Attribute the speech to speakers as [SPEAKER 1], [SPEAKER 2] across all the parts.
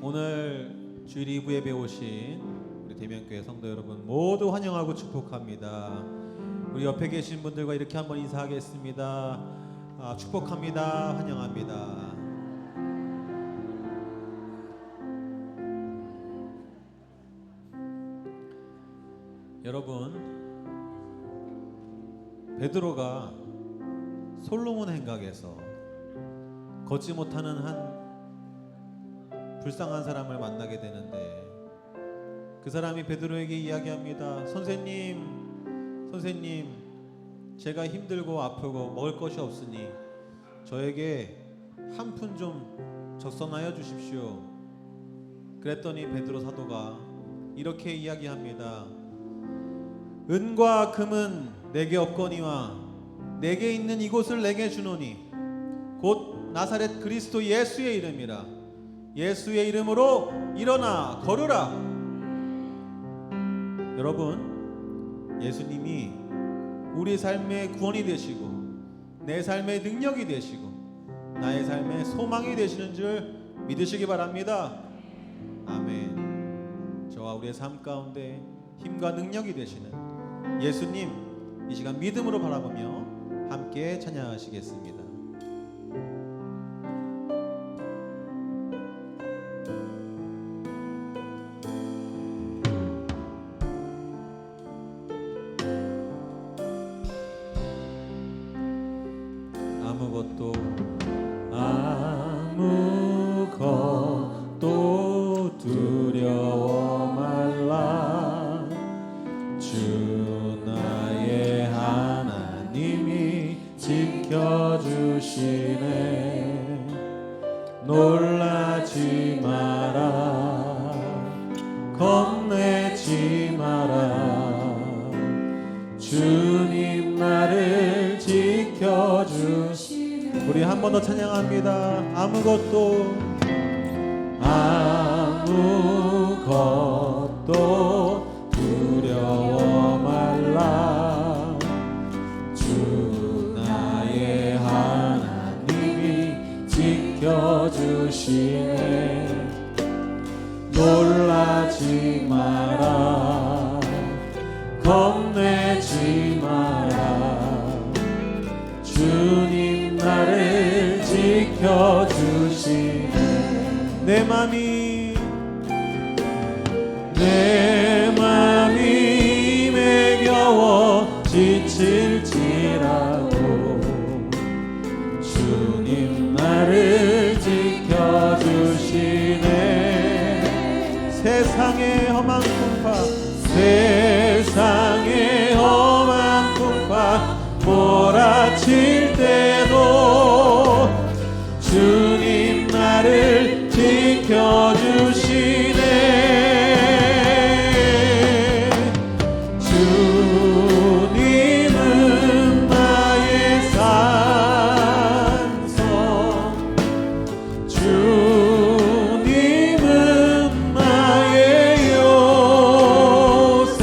[SPEAKER 1] 오늘 주일 2부 예배 오신 우리 대면교회 성도 여러분 모두 환영하고 축복합니다. 우리 옆에 계신 분들과 이렇게 한번 인사하겠습니다. 축복합니다. 환영합니다. 여러분, 베드로가 솔로몬 행각에서 걷지 못하는 한 불쌍한 사람을 만나게 되는데, 그 사람이 베드로에게 이야기합니다. 선생님, 제가 힘들고 아프고 먹을 것이 없으니 저에게 한 푼 좀 적선하여 주십시오. 그랬더니 베드로 사도가 이렇게 이야기합니다. 은과 금은 내게 없거니와 내게 있는 이곳을 내게 주노니 곧 나사렛 그리스도 예수의 이름이라. 예수의 이름으로 일어나 걸으라. 여러분, 예수님이 우리 삶의 구원이 되시고 내 삶의 능력이 되시고 나의 삶의 소망이 되시는 줄 믿으시기 바랍니다. 아멘. 저와 우리의 삶 가운데 힘과 능력이 되시는 예수님, 이 시간 믿음으로 바라보며 함께 찬양하시겠습니다. 아무것도 두려워 말라. 주 나의 하나님이 지켜주시네. 놀라지 마라, 겁내지 마라. 주님 나를 지켜주시네. 우리 한 번 더 찬양합니다. 아무것도 두려워 말라. 주 나의 하나님이 지켜주시네. 놀라지 마라, 겁내지 마라. 주님 나를 지켜주시네. 내 맘이 힘에 겨워 지칠지라도 주님 나를 지켜주시네. 세상의 험한 풍파 몰아칠 때도 주님 나를 지켜주시네. 주님은 나의 산성, 주님은 나의 요새,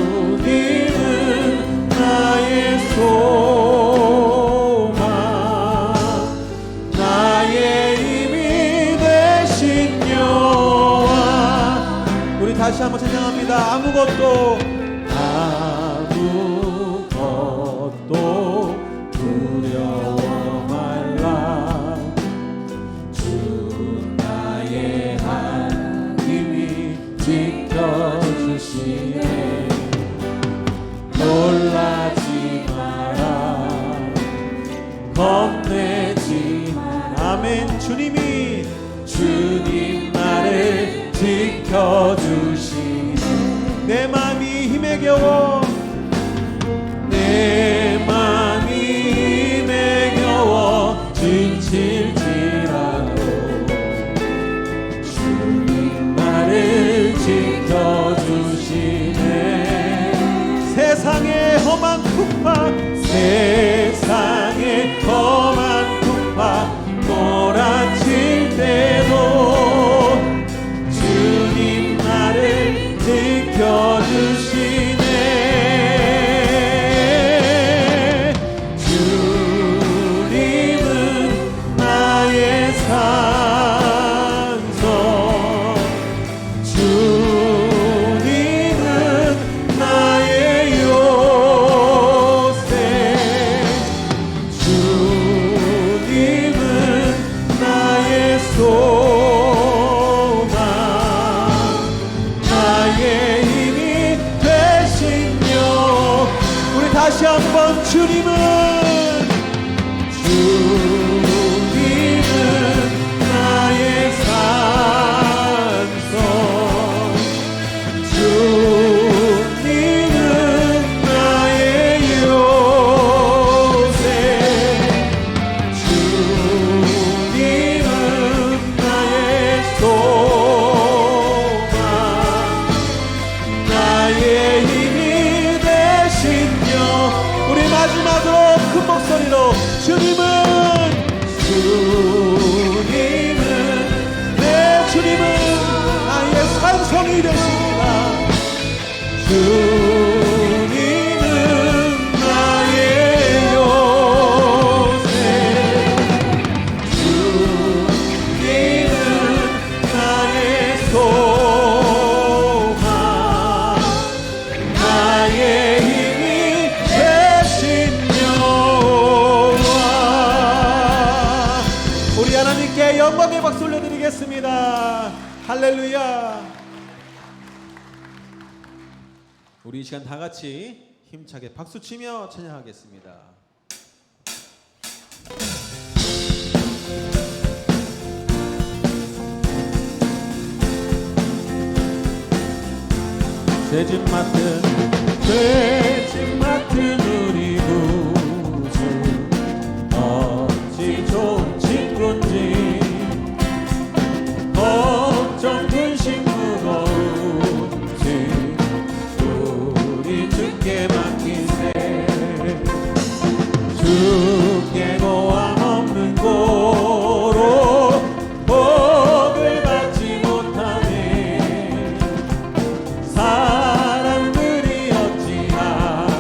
[SPEAKER 1] 주님은 나의 소망, 나의 힘이 되신 여호와. 우리 다시 한번 찬양합니다. 아무것도 두려워 말라. 주 나의 하나님이 지켜주시네. 놀라지 마라, 겁내지 마라. 아멘. 주님 나를 지켜주시네. 내 맘이 힘에 겨워 지칠지라도 주님 나를 지켜주시네. 세상의 험한 풍파 몰아칠 때도 주님 나를 지켜주시네. 산성 주님은 나의 요새 주님은 나의 소망 나의 힘이 되신 여 우리 다시 한번 주님은 나의 산성 주님은 나의 요새 주님은 나의 소망 나의 힘이 되신 여 우리 마지막으로 큰 목소리로 주님은 나의 산성이 되십니다. 주님은 나의 요새 주님은 나의 소망 나의 힘이 되신 여호와 우리 하나님께 영광의 박수 올려드리겠습니다. 할렐루야. 우리 이 시간 다 같이 힘차게 박수치며 찬양하겠습니다. 죄짐 맡은 우리 구주 어찌 좋은 친구인지 걱정 근심 무거운지 우리 주께 맡기세 주께 고함 없는 고로 복을 받지 못하네 사람들이 어찌하여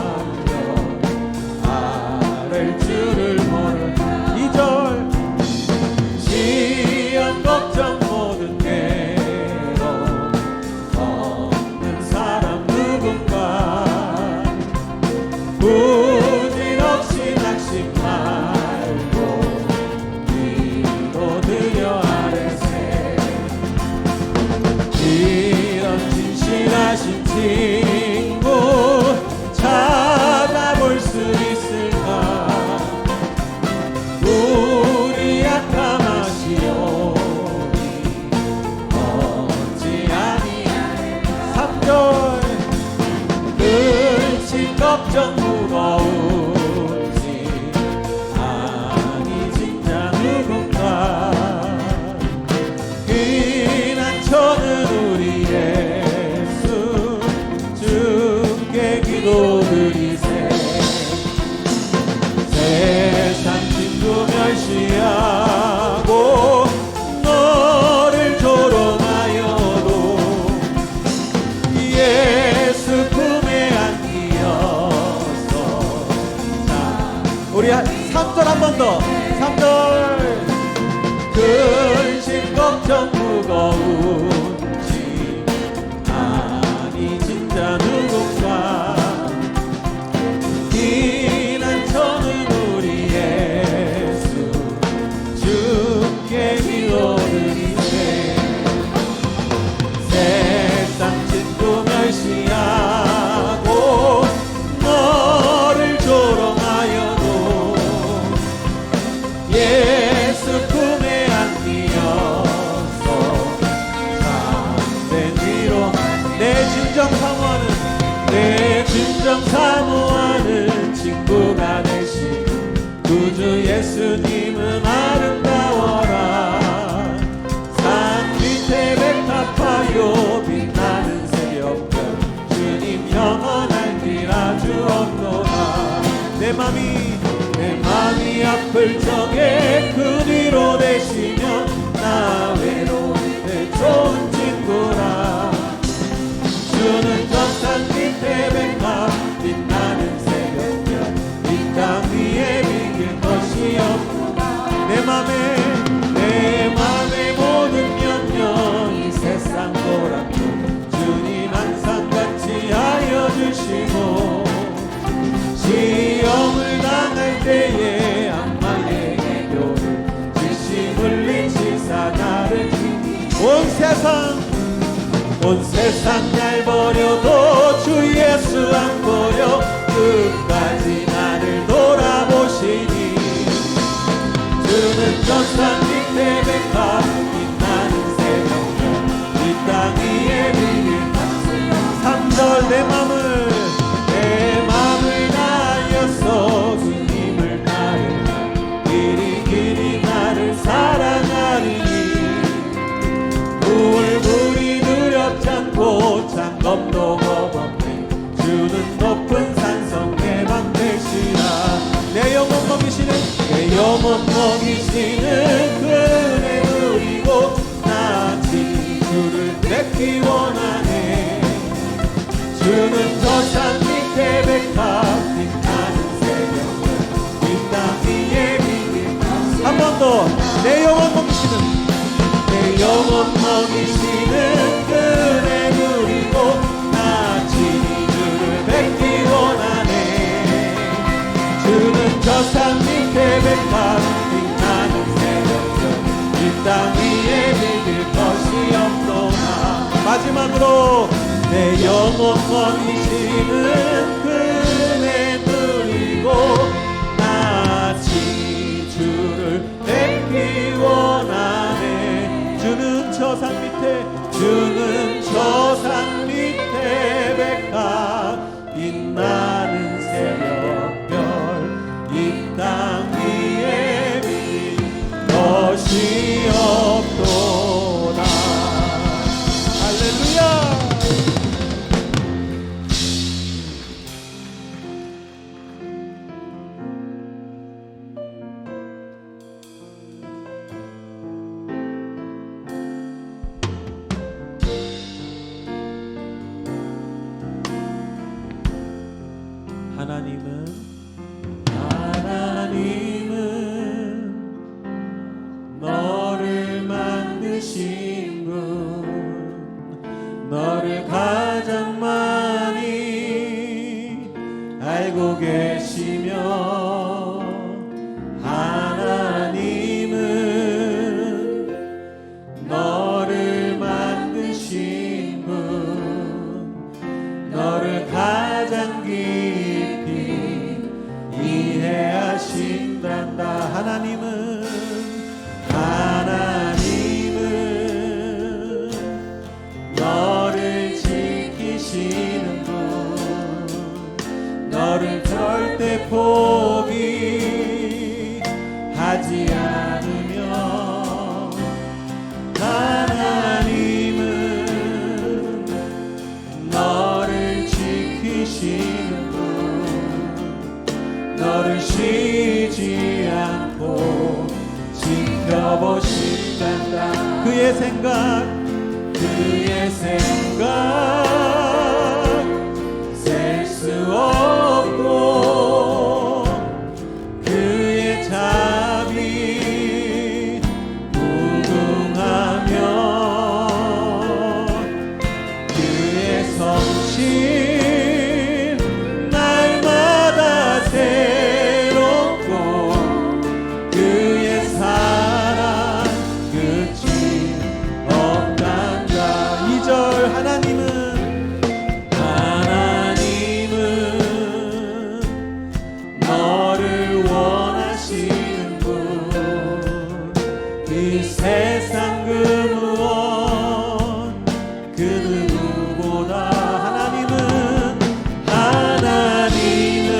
[SPEAKER 1] 아랠 줄을 모르 2절 시험 걱정 모든 괴로 없는 사람 누군가 부질없이 낙심 말고 기도드려 아뢰세 이런 진실하신 친구 찾아볼 수 있을까 우리 약함하시오니 어찌 아니하네 3절 근심 걱정 무거운지 아니 진짜 누군가 피난처는 우리 예수 주께 기도드리세 세상 친구 멸시하고 너를 조롱하여도 예수 품에 안기어서 우리 3절 한 번 더 3절 근심 걱정 무거운지 아니 진짜 누군가 피난처는 우리 예수 주께 기도드리세 세상 친구 멸시하고 너를 조롱하여도 예수 품에 안기어서 온 세상 날 버려도 주 예수 안 버려 끝까지 나를 돌아보시니 주는 저 산 밑에 백합 빛나는 새벽별 이 땅 위에 비길 탔어요 3절 내 맘을 다하여서 주님을 따르라 길이 나를 사랑하리니 물이 두렵지 않고 장검도 겁없네 주는 높은 산성 내 방 되시라 내 영혼 먹이시는 그 은혜 누리고 나같이 주를 뵙기 원하네 주는 저 산 밑에 백합 빛나는 새벽별 이 땅 위에 비길 한 번 더 내 영혼 먹이시는 그 은혜 누리고 나같이 주를 뵙기 원하네 주는 저 산 밑에 백합 빛나는 새벽별 이 땅 위에 비길 것이 없도다 마지막으로 내 영혼 먹이시는 그 은혜 누리고 나같이 주를 뵙기 원하네 주는 저 산 밑에 백합 빛나는 새벽별 이 땅 위에 빛 것이 없도다 할렐루야 하나님은 너를 만드신 분 너를 가장 많이 알고 계시며 하나님은 너를 만드신 분 너를 가장 깊이 이해하신단다 하나님은 너를 지키시는 분 너를 절대 포기하지 않으며 하나님은 너를 지키시는 분 너를 쉬지 않고 지켜보신단다 그의 생각 셀 수 없고 그의 자비 무궁하며 그의 성실 날마다 새롭고 그의 사랑 끝이 없단다 2절 하나님은 너를 원하시는 분 이 세상 그 무엇 그 누구보다 하나님은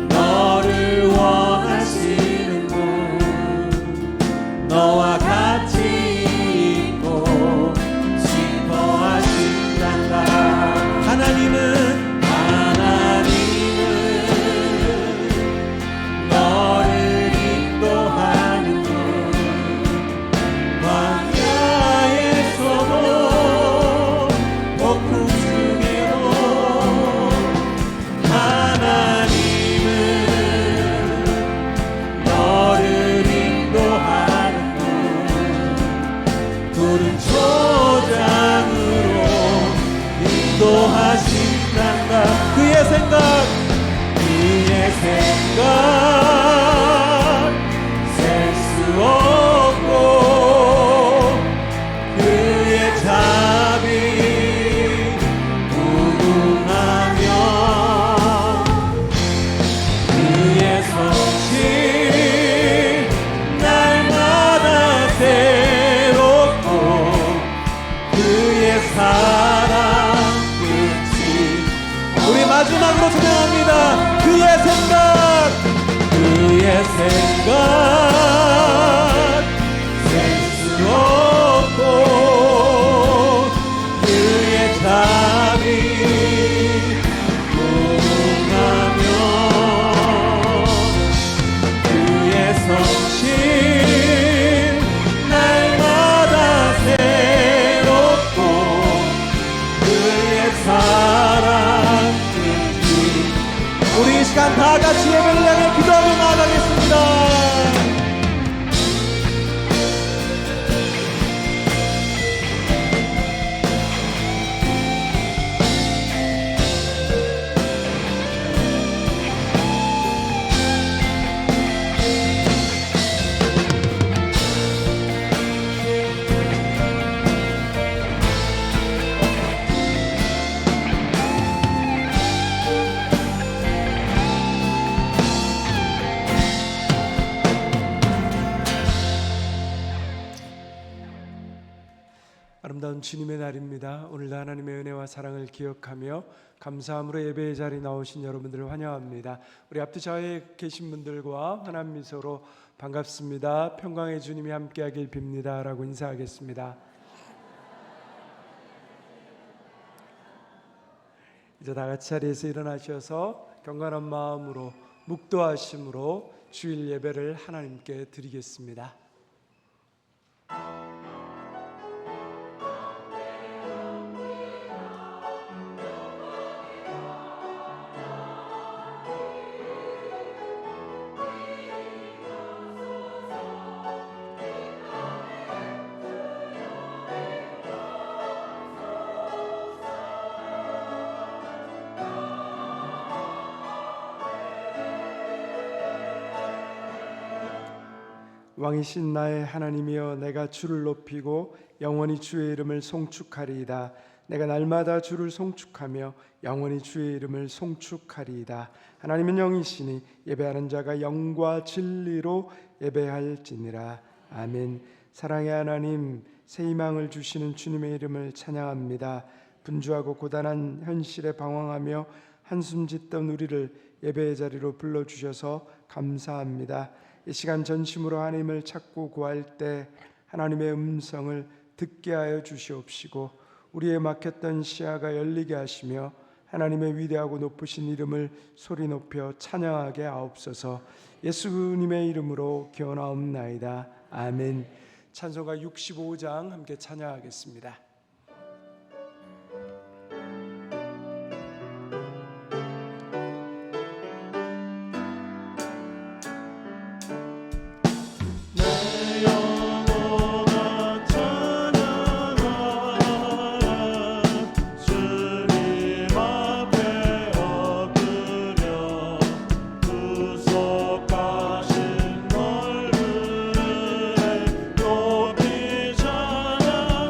[SPEAKER 1] 너를 원하시는 분 너와 같이 있고 싶어 하신단다 하나님은 너를 인도하는 분 셀 수 없고 그의 잠이 무궁하며 그의 성실 날마다 새롭고 그의 사랑 끝이. 우리 이 시간 다 같이 예배를 향해 기도하며 나아가겠습니다.
[SPEAKER 2] 아름다운 주님의 날입니다. 오늘도 하나님의 은혜와 사랑을 기억하며 감사함으로 예배의 자리에 나오신 여러분들을 환영합니다. 우리 앞뒤 좌우에 계신 분들과 환한 미소로 반갑습니다, 평강의 주님이 함께하길 빕니다 라고 인사하겠습니다. 이제 다 같이 자리에서 일어나셔서 경건한 마음으로 묵도하심으로 주일 예배를 하나님께 드리겠습니다. 왕이신 나의 하나님이여, 내가 주를 높이고 영원히 주의 이름을 송축하리이다. 내가 날마다 주를 송축하며 영원히 주의 이름을 송축하리이다. 하나님은 영이시니 예배하는 자가 영과 진리로 예배할지니라. 아멘. 사랑의 하나님, 새 희망을 주시는 주님의 이름을 찬양합니다. 분주하고 고단한 현실에 방황하며 한숨 짓던 우리를 예배의 자리로 불러주셔서 감사합니다. 이 시간 전심으로 하나님을 찾고 구할 때 하나님의 음성을 듣게 하여 주시옵시고, 우리의 막혔던 시야가 열리게 하시며 하나님의 위대하고 높으신 이름을 소리 높여 찬양하게 하옵소서. 예수님의 이름으로 기원하옵나이다. 아멘. 찬송가 65장 함께 찬양하겠습니다.
[SPEAKER 3] 높이 찬양하여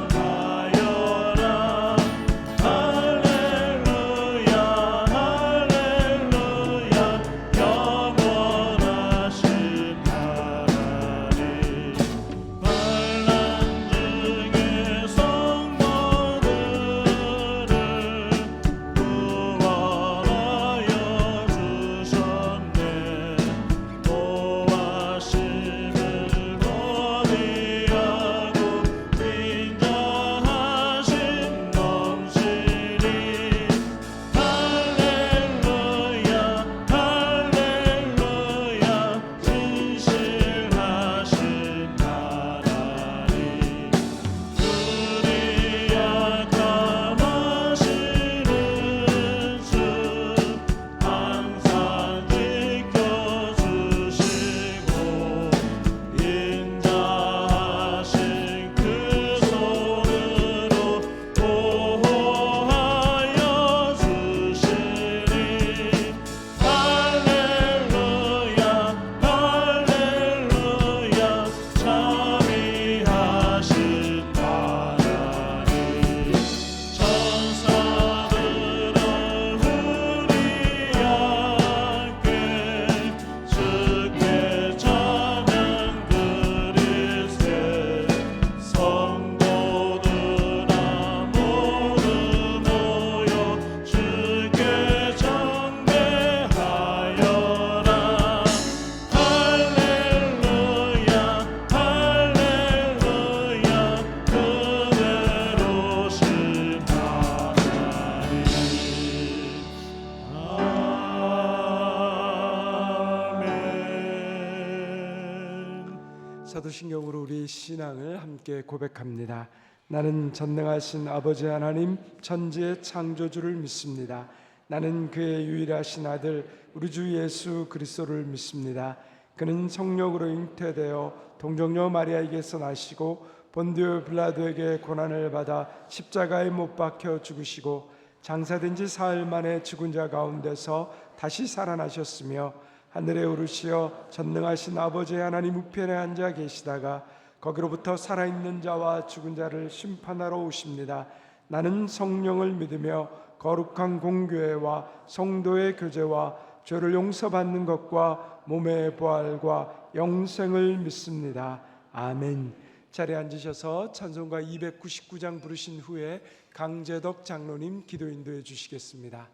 [SPEAKER 2] 사도신경으로 우리 신앙을 함께 고백합니다. 나는 전능하신 아버지 하나님 천지의 창조주를 믿습니다. 나는 그의 유일하신 아들 우리 주 예수 그리스도를 믿습니다. 그는 성령으로 잉태되어 동정녀 마리아에게서 나시고 본디오 빌라도에게 고난을 받아 십자가에 못 박혀 죽으시고 장사된 지 사흘 만에 죽은 자 가운데서 다시 살아나셨으며 하늘에 오르시어 전능하신 아버지 하나님 우편에 앉아 계시다가 거기로부터 살아있는 자와 죽은 자를 심판하러 오십니다. 나는 성령을 믿으며 거룩한 공교회와 성도의 교제와 죄를 용서받는 것과 몸의 부활과 영생을 믿습니다. 아멘. 자리에 앉으셔서 찬송가 299장 부르신 후에 강재덕 장로님 기도 인도해 주시겠습니다.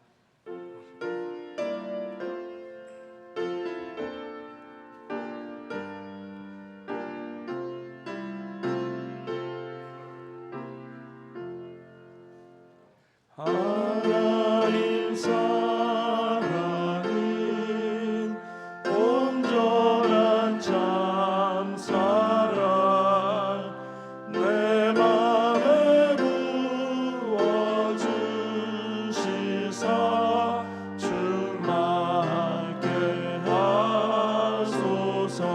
[SPEAKER 2] 하나님 사랑은 온전한 참 사랑 내 맘에 부어주시사 충만케 하소서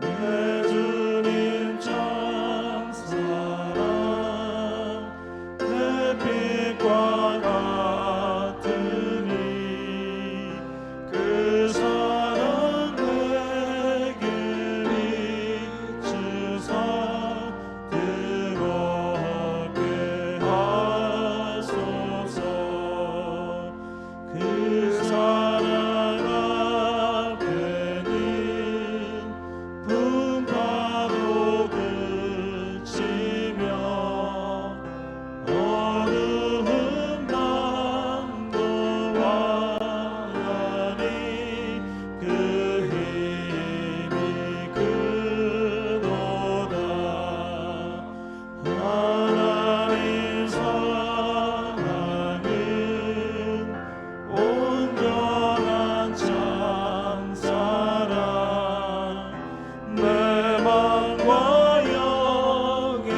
[SPEAKER 2] 내 주님 참 사랑 빛과 같으니 그 사랑 내게 비추사 뜨겁게 하소서 그 사랑 앞에는 풍파도 그치며 어두운 밤도 환하니 그 힘이 크도다 하나님 사랑은 온전한 참 사랑 내 맘과 영에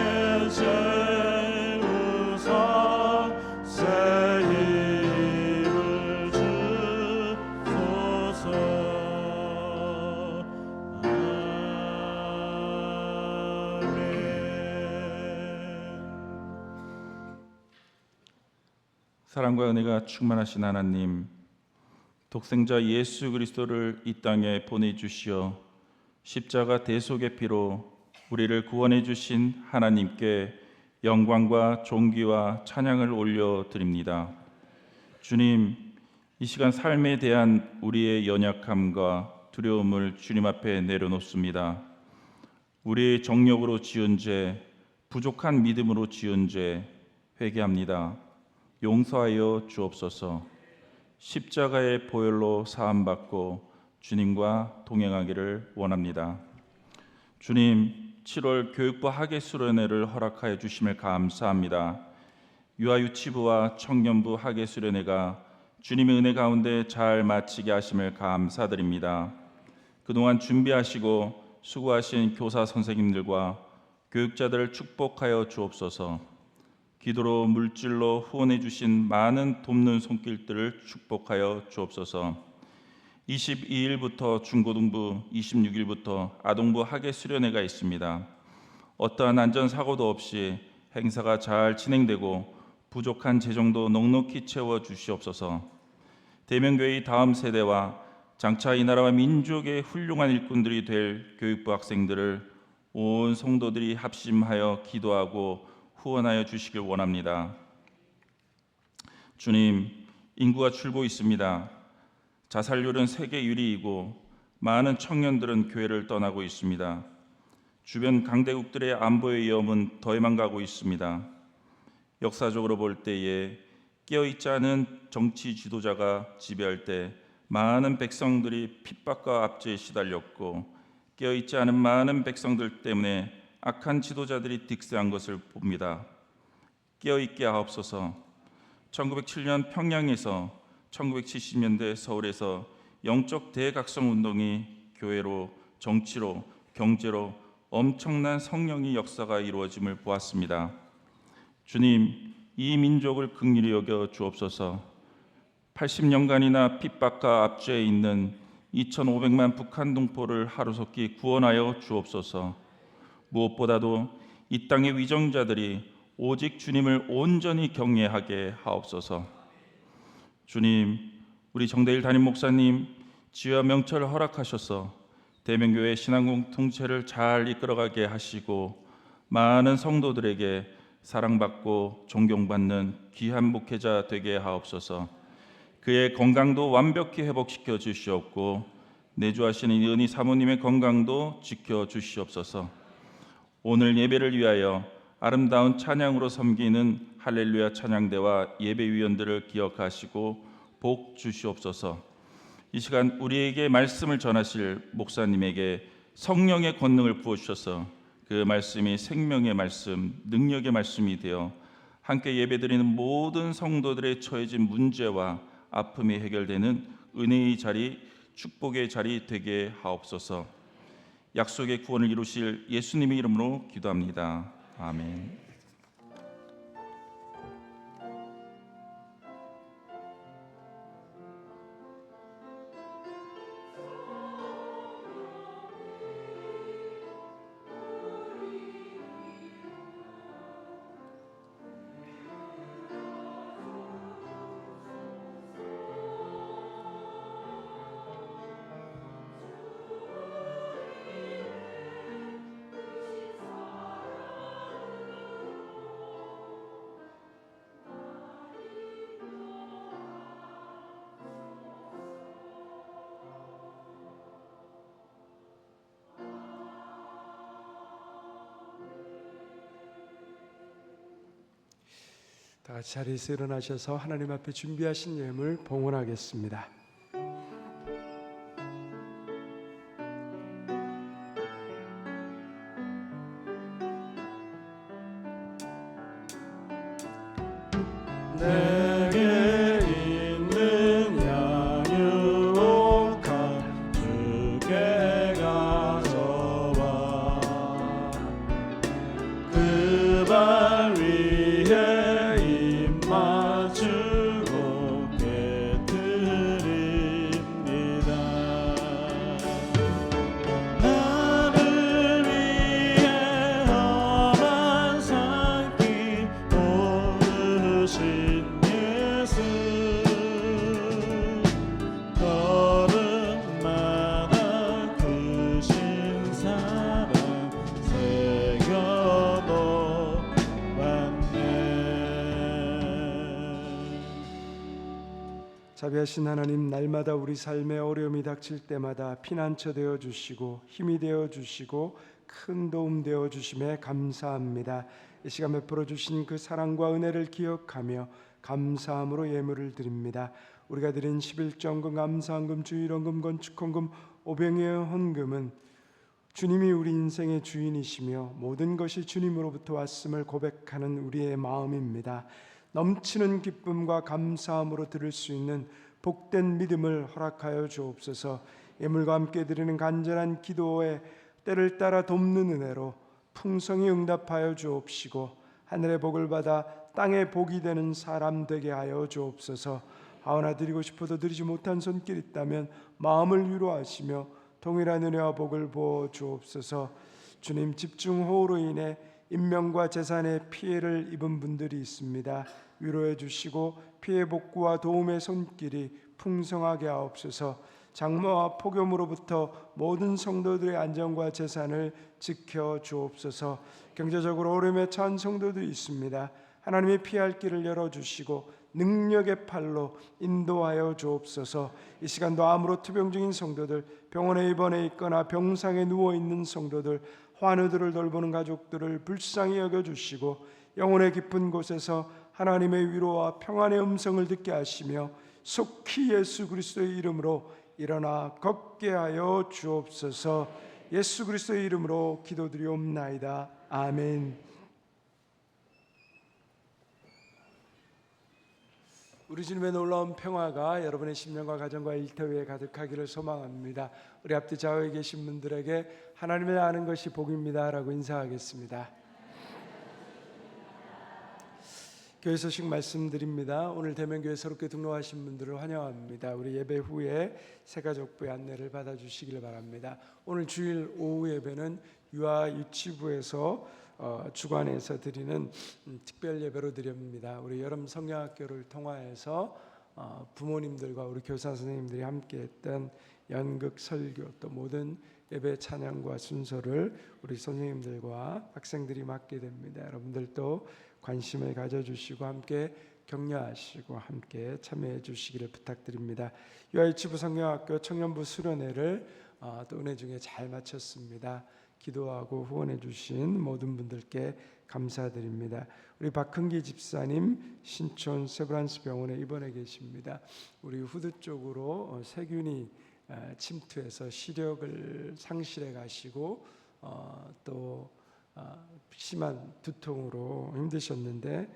[SPEAKER 2] 채우사 새 힘을 주소서.
[SPEAKER 3] 사랑과 은혜가 충만하신 하나님, 독생자 예수 그리스도를 이 땅에 보내주시어 십자가 대속의 피로 우리를 구원해 주신 하나님께 영광과 존귀와 찬양을 올려드립니다. 주님, 이 시간 삶에 대한 우리의 연약함과 두려움을 주님 앞에 내려놓습니다. 우리의 정력으로 지은 죄, 부족한 믿음으로 지은 죄 회개합니다. 용서하여 주옵소서. 십자가의 보혈로 사함받고 주님과 동행하기를 원합니다. 주님, 7월 교육부 학예수련회를 허락하여 주심을 감사합니다. 유아유치부와 청년부 학예수련회가 주님의 은혜 가운데 잘 마치게 하심을 감사드립니다. 그동안 준비하시고 수고하신 교사 선생님들과 교육자들을 축복하여 주옵소서. 기도로 물질로 후원해 주신 많은 돕는 손길들을 축복하여 주옵소서. 22일부터 중고등부, 26일부터 아동부 학예수련회가 있습니다. 어떠한 안전사고도 없이 행사가 잘 진행되고 부족한 재정도 넉넉히 채워 주시옵소서. 대명교회의 다음 세대와 장차 이 나라와 민족의 훌륭한 일꾼들이 될 교육부 학생들을 온 성도들이 합심하여 기도하고 후원하여 주시길 원합니다. 주님, 인구가 줄고 있습니다. 자살률은 세계 1위이고 많은 청년들은 교회를 떠나고 있습니다. 주변 강대국들의 안보의 위험은 더해만 가고 있습니다. 역사적으로 볼 때에 깨어있지 않은 정치 지도자가 지배할 때 많은 백성들이 핍박과 압제에 시달렸고 깨어있지 않은 많은 백성들 때문에 악한 지도자들이 득세한 것을 봅니다. 깨어있게 하옵소서. 1907년 평양에서 1970년대 서울에서 영적 대각성 운동이 교회로 정치로, 경제로 엄청난 성령의 역사가 이루어짐을 보았습니다. 주님, 이 민족을 긍휼히 여겨 주옵소서. 80년간이나 핍박과 압제에 있는 2,500만 북한 동포를 하루속히 구원하여 주옵소서. 무엇보다도 이 땅의 위정자들이 오직 주님을 온전히 경외하게 하옵소서. 주님, 우리 정대일 담임 목사님 지혜와 명철을 허락하셔서 대명교회 신앙 공동체를 잘 이끌어가게 하시고 많은 성도들에게 사랑받고 존경받는 귀한 목회자 되게 하옵소서. 그의 건강도 완벽히 회복시켜 주시옵고 내주하시는 은희 사모님의 건강도 지켜 주시옵소서. 오늘 예배를 위하여 아름다운 찬양으로 섬기는 할렐루야 찬양대와 예배위원들을 기억하시고 복 주시옵소서. 이 시간 우리에게 말씀을 전하실 목사님에게 성령의 권능을 부어주셔서 그 말씀이 생명의 말씀, 능력의 말씀이 되어 함께 예배드리는 모든 성도들의 처해진 문제와 아픔이 해결되는 은혜의 자리, 축복의 자리 되게 하옵소서. 약속의 구원을 이루실 예수님의 이름으로 기도합니다. 아멘.
[SPEAKER 2] 다 같이 자리에서 일어나셔서 하나님 앞에 준비하신 예물 봉헌하겠습니다. 내게 있는 양육한 주께 가서와 그 발 위에 입 맞추고 깨뜨립니다. 나를 위해 험한 산길 오르신 예수 걸음마다 크신 사랑 자비하신 하나님, 날마다 우리 삶에 어려움이 닥칠 때마다 피난처 되어 주시고 힘이 되어 주시고 큰 도움 되어 주심에 감사합니다. 이 시간 베풀어 주신 그 사랑과 은혜를 기억하며 감사함으로 예물을 드립니다. 우리가 드린 11조헌금, 감사헌금, 주일헌금, 건축헌금, 오병이어 헌금은 주님이 우리 인생의 주인이시며 모든 것이 주님으로부터 왔음을 고백하는 우리의 마음입니다. 넘치는 기쁨과 감사함으로 드릴 수 있는 복된 믿음을 허락하여 주옵소서. 예물과 함께 드리는 간절한 기도에 때를 따라 돕는 은혜로 풍성히 응답하여 주옵시고 하늘의 복을 받아 땅의 복이 되는 사람 되게 하여 주옵소서. 하오나 드리고 싶어도 드리지 못한 손길 있다면 마음을 위로하시며 동일한 은혜와 복을 부어 주옵소서. 주님, 집중호우로 인해 인명과 재산의 피해를 입은 분들이 있습니다. 위로해 주시고 피해 복구와 도움의 손길이 풍성하게 하옵소서. 장마와 폭염으로부터 모든 성도들의 안전과 재산을 지켜 주옵소서. 경제적으로 어려움에 처한 성도들이 있습니다. 하나님이 피할 길을 열어주시고 능력의 팔로 인도하여 주옵소서. 이 시간도 암으로 투병 중인 성도들, 병원에 입원해 있거나 병상에 누워있는 성도들, 환우들을 돌보는 가족들을 불쌍히 여겨주시고 영혼의 깊은 곳에서 하나님의 위로와 평안의 음성을 듣게 하시며 속히 예수 그리스도의 이름으로 일어나 걷게 하여 주옵소서. 예수 그리스도의 이름으로 기도드리옵나이다. 아멘. 우리 주님의 놀라운 평화가 여러분의 심령과 가정과 일터위에 가득하기를 소망합니다. 우리 앞뒤 좌우에 계신 분들에게 하나님을 아는 것이 복입니다라고 인사하겠습니다. 교회 소식 말씀드립니다. 오늘 대면교회 새롭게 등록하신 분들을 환영합니다. 우리 예배 후에 새가족부의 안내를 받아주시길 바랍니다. 오늘 주일 오후 예배는 유아 유치부에서 주관해서 드리는 특별 예배로 드립니다. 우리 여름 성경학교를 통하여서 부모님들과 우리 교사 선생님들이 함께했던 연극 설교 또 모든 예배 찬양과 순서를 우리 선생님들과 학생들이 맡게 됩니다. 여러분들도 관심을 가져주시고 함께 격려하시고 함께 참여해 주시기를 부탁드립니다. 유아유치부 성경학교 청년부 수련회를 또 은혜 중에 잘 마쳤습니다. 기도하고 후원해 주신 모든 분들께 감사드립니다. 우리 박흥기 집사님 신촌 세브란스 병원에 입원해 계십니다. 우리 후드 쪽으로 세균이 침투해서 시력을 상실해 가시고 또 심한 두통으로 힘드셨는데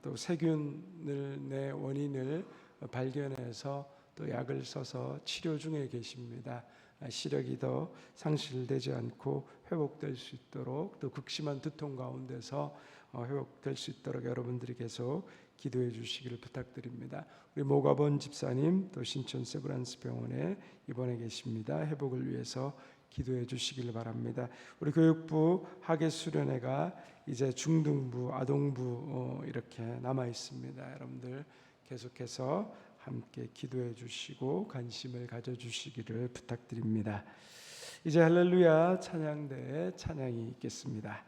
[SPEAKER 2] 또 세균의 원인을 발견해서 또 약을 써서 치료 중에 계십니다. 시력이 더 상실되지 않고 회복될 수 있도록 또 극심한 두통 가운데서 회복될 수 있도록 여러분들이 계속 기도해 주시기를 부탁드립니다. 우리 모가본 집사님 또 신촌 세브란스 병원에 입원해 계십니다. 회복을 위해서 기도해 주시길 바랍니다. 우리 교육부 학예 수련회가 이제 중등부, 아동부 이렇게 남아 있습니다. 여러분들 계속해서 함께 기도해 주시고 관심을 가져 주시기를 부탁드립니다. 이제 할렐루야 찬양대에 찬양이 있겠습니다.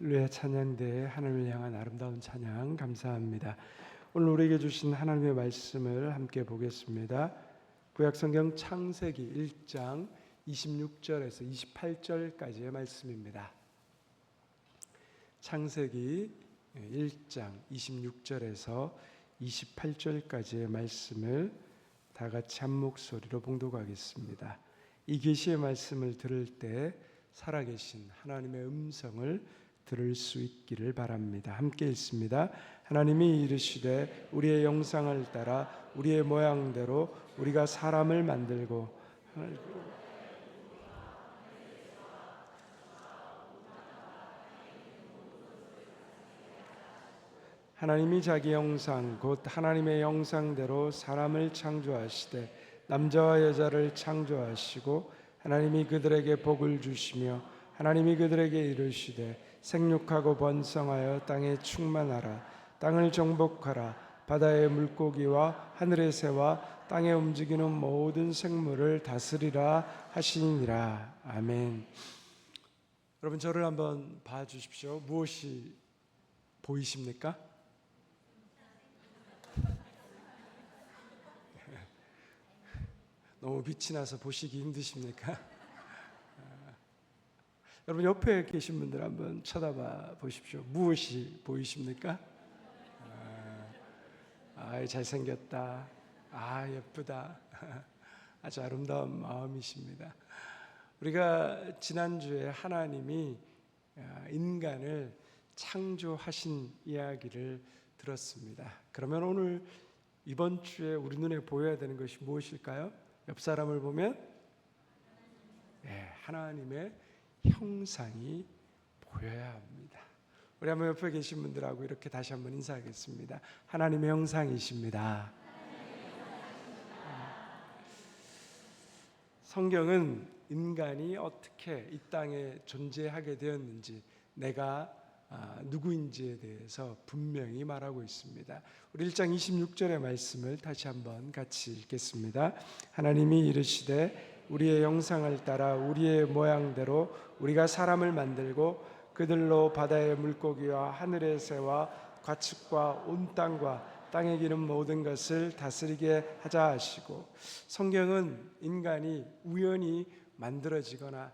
[SPEAKER 2] 할렐루야 찬양대에 하나님을 향한 아름다운 찬양 감사합니다. 오늘 우리에게 주신 하나님의 말씀을 함께 보겠습니다. 구약성경 창세기 1장 26절에서 28절까지의 말씀입니다. 창세기 1장 26절에서 28절까지의 말씀을 다 같이 한 목소리로 봉독하겠습니다. 이 계시의 말씀을 들을 때 살아계신 하나님의 음성을 들을 수 있기를 바랍니다. 함께 읽습니다. 하나님이 이르시되 우리의 형상을 따라 우리의 모양대로 우리가 사람을 만들고 하나님이 자기 형상 곧 하나님의 형상대로 사람을 창조하시되 남자와 여자를 창조하시고 하나님이 그들에게 복을 주시며 하나님이 그들에게 이르시되 생육하고 번성하여 땅에 충만하라. 땅을 정복하라. 바다의 물고기와 하늘의 새와 땅에 움직이는 모든 생물을 다스리라 하시니라. 아멘. 여러분 저를 한번 봐주십시오. 무엇이 보이십니까? 너무 빛이 나서 보시기 힘드십니까? 여러분 옆에 계신 분들 한번 쳐다봐 보십시오. 무엇이 보이십니까? 잘생겼다. 예쁘다. 아주 아름다운 마음이십니다. 우리가 지난주에 하나님이 인간을 창조하신 이야기를 들었습니다. 그러면 오늘 이번 주에 우리 눈에 보여야 되는 것이 무엇일까요? 옆 사람을 보면 하나님의 형상이 보여야 합니다. 우리 한번 옆에 계신 분들하고 이렇게 다시 한번 인사하겠습니다. 하나님의 형상이십니다. 성경은 인간이 어떻게 이 땅에 존재하게 되었는지, 내가 누구인지에 대해서 분명히 말하고 있습니다. 우리 1장 26절의 말씀을 다시 한번 같이 읽겠습니다. 하나님이 이르시되 우리의 형상을 따라 우리의 모양대로 우리가 사람을 만들고 그들로 바다의 물고기와 하늘의 새와 가축과 온 땅과 땅에 기는 모든 것을 다스리게 하자 하시고, 성경은 인간이 우연히 만들어지거나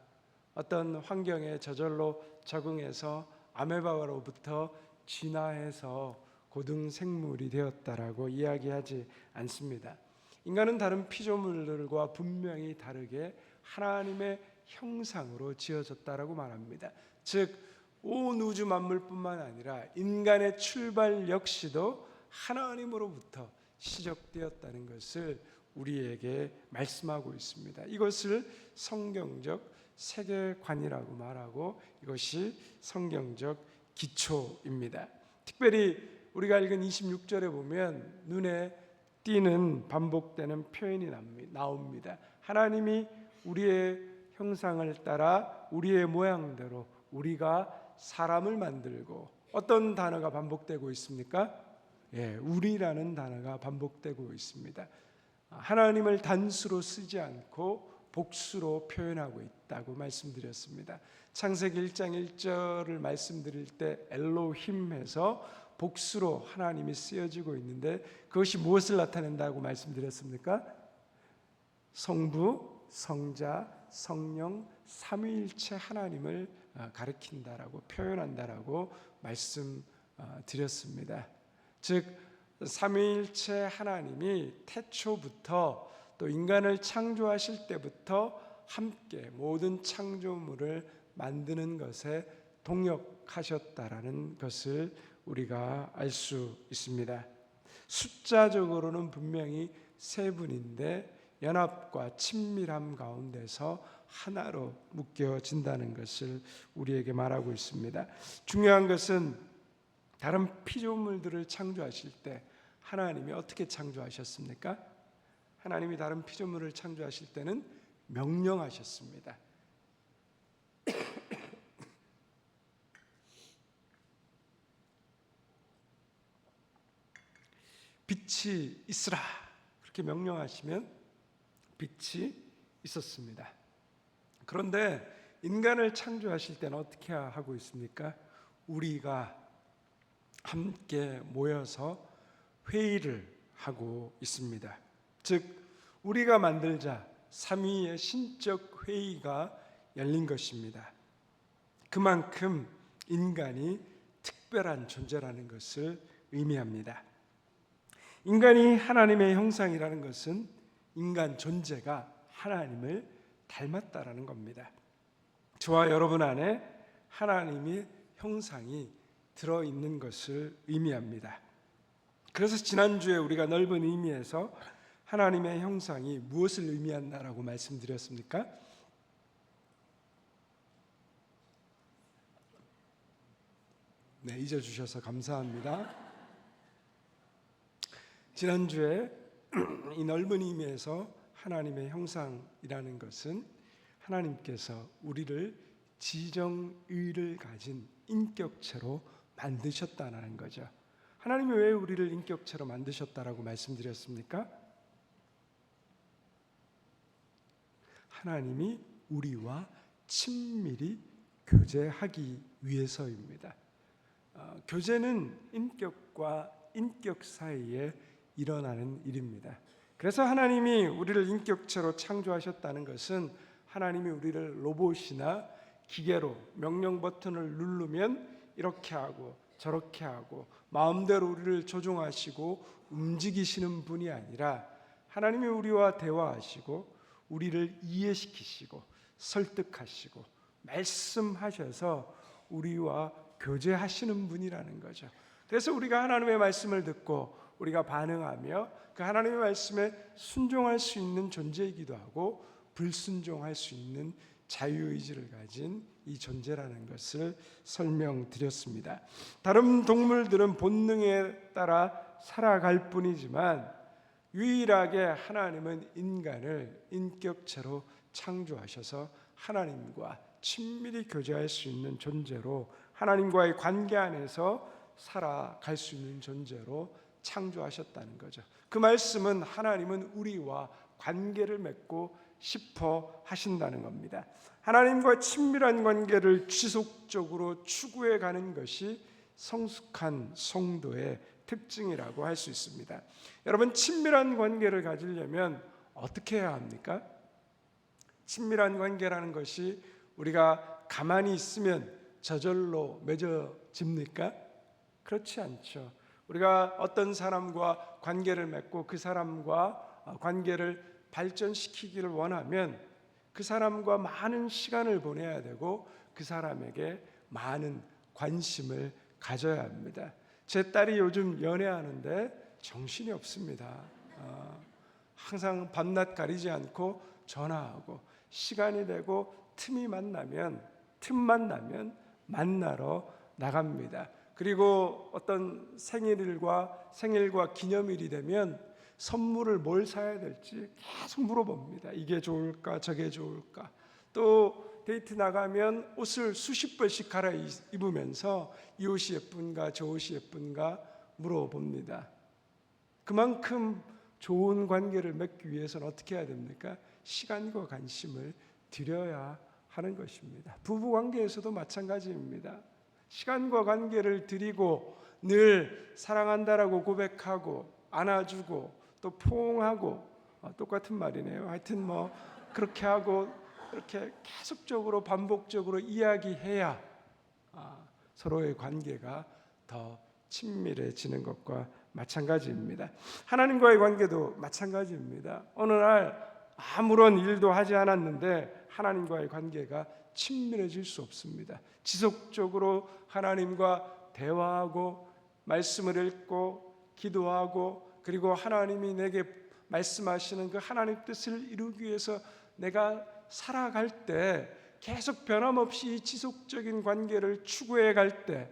[SPEAKER 2] 어떤 환경에 저절로 적응해서 아메바로부터 진화해서 고등생물이 되었다라고 이야기하지 않습니다. 인간은 다른 피조물들과 분명히 다르게 하나님의 형상으로 지어졌다라고 말합니다. 즉, 온 우주 만물뿐만 아니라 인간의 출발 역시도 하나님으로부터 시작되었다는 것을 우리에게 말씀하고 있습니다. 이것을 성경적 세계관이라고 말하고 이것이 성경적 기초입니다. 특별히 우리가 읽은 26절에 보면 눈에 띄는 반복되는 표현이 나옵니다. 하나님이 우리의 형상을 따라 우리의 모양대로 우리가 사람을 만들고, 어떤 단어가 반복되고 있습니까? 우리라는 단어가 반복되고 있습니다. 하나님을 단수로 쓰지 않고 복수로 표현하고 있다고 말씀드렸습니다. 창세기 1장 1절을 말씀드릴 때 엘로힘에서 복수로 하나님이 쓰여지고 있는데, 그것이 무엇을 나타낸다고 말씀드렸습니까? 성부, 성자, 성령, 삼위일체 하나님을 가리킨다라고 표현한다라고 말씀드렸습니다. 즉 삼위일체 하나님이 태초부터 또 인간을 창조하실 때부터 함께 모든 창조물을 만드는 것에 동역하셨다라는 것을 우리가 알 수 있습니다. 숫자적으로는 분명히 세 분인데 연합과 친밀함 가운데서 하나로 묶여진다는 것을 우리에게 말하고 있습니다. 중요한 것은 다른 피조물들을 창조하실 때 하나님이 어떻게 창조하셨습니까? 하나님이 다른 피조물을 창조하실 때는 명령하셨습니다. 빛이 있으라 그렇게 명령하시면 빛이 있었습니다. 그런데 인간을 창조하실 때는 어떻게 하고 있습니까? 우리가 함께 모여서 회의를 하고 있습니다. 즉 우리가 만들자 삼위의 신적 회의가 열린 것입니다. 그만큼 인간이 특별한 존재라는 것을 의미합니다. 인간이 하나님의 형상이라는 것은 인간 존재가 하나님을 닮았다라는 겁니다. 저와 여러분 안에 하나님의 형상이 들어있는 것을 의미합니다. 그래서 지난주에 우리가 넓은 의미에서 하나님의 형상이 무엇을 의미한다라고 말씀드렸습니까? 네, 잊어주셔서 감사합니다. 지난주에 이 넓은 의미에서 하나님의 형상이라는 것은 하나님께서 우리를 지정의를 가진 인격체로 만드셨다는 거죠. 하나님이 왜 우리를 인격체로 만드셨다라고 말씀드렸습니까? 하나님이 우리와 친밀히 교제하기 위해서입니다. 교제는 인격과 인격 사이에 일어나는 일입니다. 그래서 하나님이 우리를 인격체로 창조하셨다는 것은 하나님이 우리를 로봇이나 기계로 명령 버튼을 누르면 이렇게 하고 저렇게 하고 마음대로 우리를 조종하시고 움직이시는 분이 아니라 하나님이 우리와 대화하시고 우리를 이해시키시고 설득하시고 말씀하셔서 우리와 교제하시는 분이라는 거죠. 그래서 우리가 하나님의 말씀을 듣고 우리가 반응하며 그 하나님의 말씀에 순종할 수 있는 존재이기도 하고 불순종할 수 있는 자유의지를 가진 이 존재라는 것을 설명드렸습니다. 다른 동물들은 본능에 따라 살아갈 뿐이지만 유일하게 하나님은 인간을 인격체로 창조하셔서 하나님과 친밀히 교제할 수 있는 존재로 하나님과의 관계 안에서 살아갈 수 있는 존재로 창조하셨다는 거죠. 그 말씀은 하나님은 우리와 관계를 맺고 싶어 하신다는 겁니다. 하나님과 친밀한 관계를 지속적으로 추구해 가는 것이 성숙한 성도의 특징이라고 할 수 있습니다. 여러분, 친밀한 관계를 가지려면 어떻게 해야 합니까? 친밀한 관계라는 것이 우리가 가만히 있으면 저절로 맺어집니까? 그렇지 않죠. 우리가 어떤 사람과 관계를 맺고 그 사람과 관계를 발전시키기를 원하면 그 사람과 많은 시간을 보내야 되고 그 사람에게 많은 관심을 가져야 합니다. 제 딸이 요즘 연애하는데 정신이 없습니다. 항상 밤낮 가리지 않고 전화하고 시간이 되고 틈만 나면 만나러 나갑니다. 그리고 어떤 생일과 기념일이 되면 선물을 뭘 사야 될지 계속 물어봅니다. 이게 좋을까 저게 좋을까. 또 데이트 나가면 옷을 수십 벌씩 갈아입으면서 이 옷이 예쁜가 저 옷이 예쁜가 물어봅니다. 그만큼 좋은 관계를 맺기 위해서는 어떻게 해야 됩니까? 시간과 관심을 들여야 하는 것입니다. 부부 관계에서도 마찬가지입니다. 시간과 관계를 드리고 늘 사랑한다라고 고백하고 안아주고 또 포옹하고 똑같은 말이네요. 하여튼 그렇게 하고 이렇게 계속적으로 반복적으로 이야기해야 서로의 관계가 더 친밀해지는 것과 마찬가지입니다. 하나님과의 관계도 마찬가지입니다. 어느 날 아무런 일도 하지 않았는데 하나님과의 관계가 친밀해질 수 없습니다. 지속적으로 하나님과 대화하고 말씀을 읽고 기도하고 그리고 하나님이 내게 말씀하시는 그 하나님 뜻을 이루기 위해서 내가 살아갈 때 계속 변함없이 지속적인 관계를 추구해 갈 때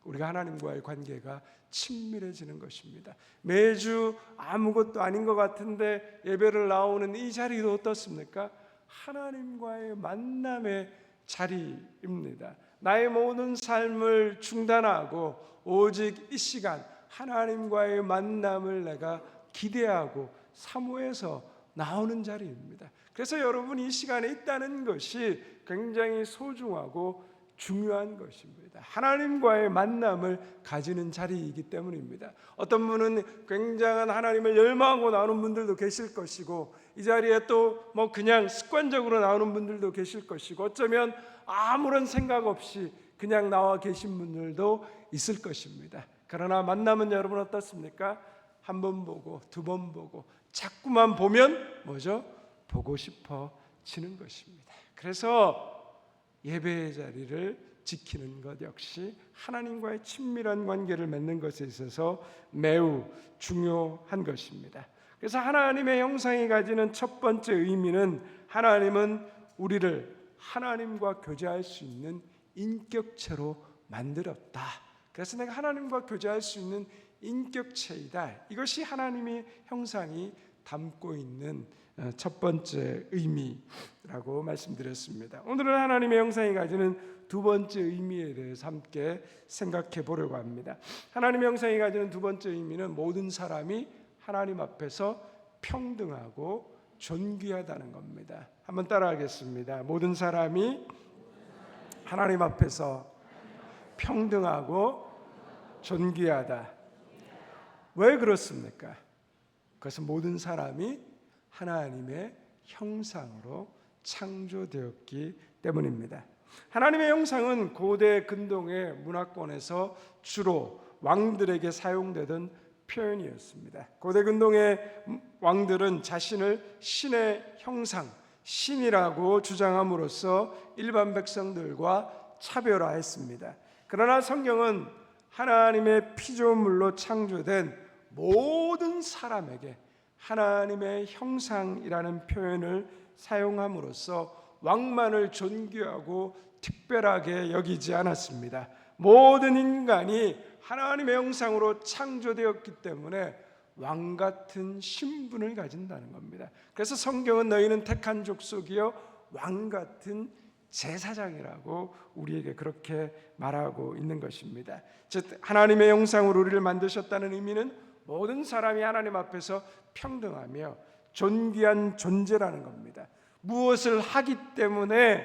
[SPEAKER 2] 우리가 하나님과의 관계가 친밀해지는 것입니다. 매주 아무것도 아닌 것 같은데 예배를 나오는 이 자리도 어떻습니까? 하나님과의 만남의 자리입니다. 나의 모든 삶을 중단하고 오직 이 시간 하나님과의 만남을 내가 기대하고 사모해서 나오는 자리입니다. 그래서 여러분이 이 시간에 있다는 것이 굉장히 소중하고 중요한 것입니다. 하나님과의 만남을 가지는 자리이기 때문입니다. 어떤 분은 굉장한 하나님을 열망하고 나오는 분들도 계실 것이고, 이 자리에 또 뭐 그냥 습관적으로 나오는 분들도 계실 것이고, 어쩌면 아무런 생각 없이 그냥 나와 계신 분들도 있을 것입니다. 그러나 만남은 여러분 어떻습니까? 한 번 보고 두 번 보고 자꾸만 보면 뭐죠? 보고 싶어지는 것입니다. 그래서 예배의 자리를 지키는 것 역시 하나님과의 친밀한 관계를 맺는 것에 있어서 매우 중요한 것입니다. 그래서 하나님의 형상이 가지는 첫 번째 의미는, 하나님은 우리를 하나님과 교제할 수 있는 인격체로 만들었다. 그래서 내가 하나님과 교제할 수 있는 인격체이다. 이것이 하나님의 형상이 담고 있는 첫 번째 의미라고 말씀드렸습니다. 오늘은 하나님의 형상이 가지는 두 번째 의미에 대해서 함께 생각해 보려고 합니다. 하나님의 형상이 가지는 두 번째 의미는 모든 사람이 하나님 앞에서 평등하고 존귀하다는 겁니다. 한번 따라하겠습니다. 모든 사람이 하나님 앞에서 평등하고 존귀하다. 왜 그렇습니까? 그것은 모든 사람이 하나님의 형상으로 창조되었기 때문입니다. 하나님의 형상은 고대 근동의 문화권에서 주로 왕들에게 사용되던 표현이었습니다. 고대 근동의 왕들은 자신을 신의 형상, 신이라고 주장함으로써 일반 백성들과 차별화했습니다. 그러나 성경은 하나님의 피조물로 창조된 모든 사람에게 하나님의 형상이라는 표현을 사용함으로써 왕만을 존귀하고 특별하게 여기지 않았습니다. 모든 인간이 하나님의 형상으로 창조되었기 때문에 왕 같은 신분을 가진다는 겁니다. 그래서 성경은 너희는 택한 족속이요 왕 같은 제사장이라고 우리에게 그렇게 말하고 있는 것입니다. 즉 하나님의 형상으로 우리를 만드셨다는 의미는 모든 사람이 하나님 앞에서 평등하며 존귀한 존재라는 겁니다. 무엇을 하기 때문에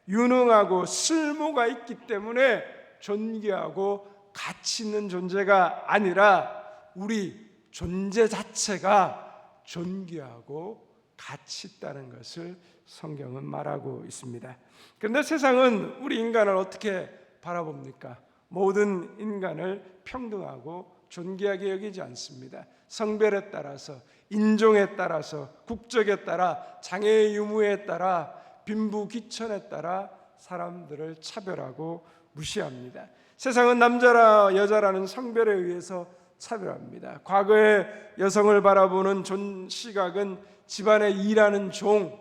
[SPEAKER 2] 유능하고 쓸모가 있기 때문에 존귀하고 가치 있는 존재가 아니라 우리 존재 자체가 존귀하고 가치 있다는 것을 성경은 말하고 있습니다. 그런데 세상은 우리 인간을 어떻게 바라봅니까? 모든 인간을 평등하고 존귀하게 여기지 않습니다. 성별에 따라서, 인종에 따라서, 국적에 따라, 장애의 유무에 따라, 빈부귀천에 따라 사람들을 차별하고 무시합니다. 세상은 남자라 여자라는 성별에 의해서 차별합니다. 과거의 여성을 바라보는 시각은 집안에 일하는 종,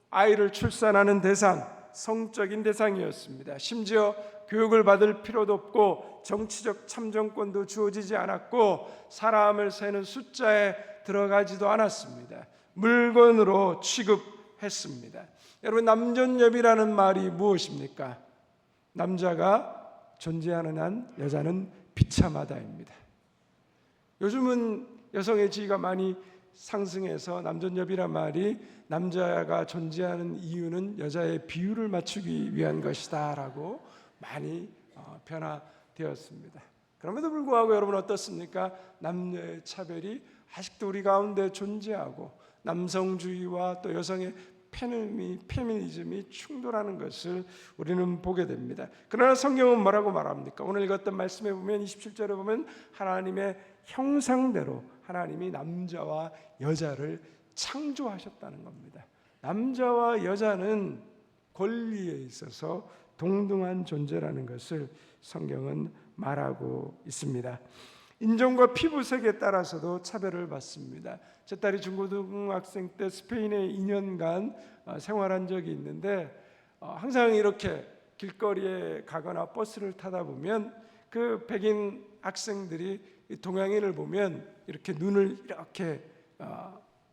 [SPEAKER 2] 아이를 출산하는 대상, 성적인 대상이었습니다. 심지어 교육을 받을 필요도 없고 정치적 참정권도 주어지지 않았고 사람을 세는 숫자에 들어가지도 않았습니다. 물건으로 취급했습니다. 여러분, 남존여비라는 말이 무엇입니까? 남자가 존재하는 한 여자는 비참하다입니다. 요즘은 여성의 지위가 많이 상승해서 남존여비란 말이 남자가 존재하는 이유는 여자의 비율을 맞추기 위한 것이다 라고 많이 변화되었습니다. 그럼에도 불구하고 여러분 어떻습니까? 남녀의 차별이 아직도 우리 가운데 존재하고 남성주의와 또 여성의 페미니즘이 충돌하는 것을 우리는 보게 됩니다. 그러나 성경은 뭐라고 말합니까? 오늘 읽었던 말씀에 보면 27절에 보면 하나님의 형상대로 하나님이 남자와 여자를 창조하셨다는 겁니다. 남자와 여자는 권리에 있어서 동등한 존재라는 것을 성경은 말하고 있습니다. 인종과 피부색에 따라서도 차별을 받습니다. 제 딸이 중고등학생 때 스페인에 2년간 생활한 적이 있는데 항상 이렇게 길거리에 가거나 버스를 타다 보면 그 백인 학생들이 동양인을 보면 이렇게 눈을 이렇게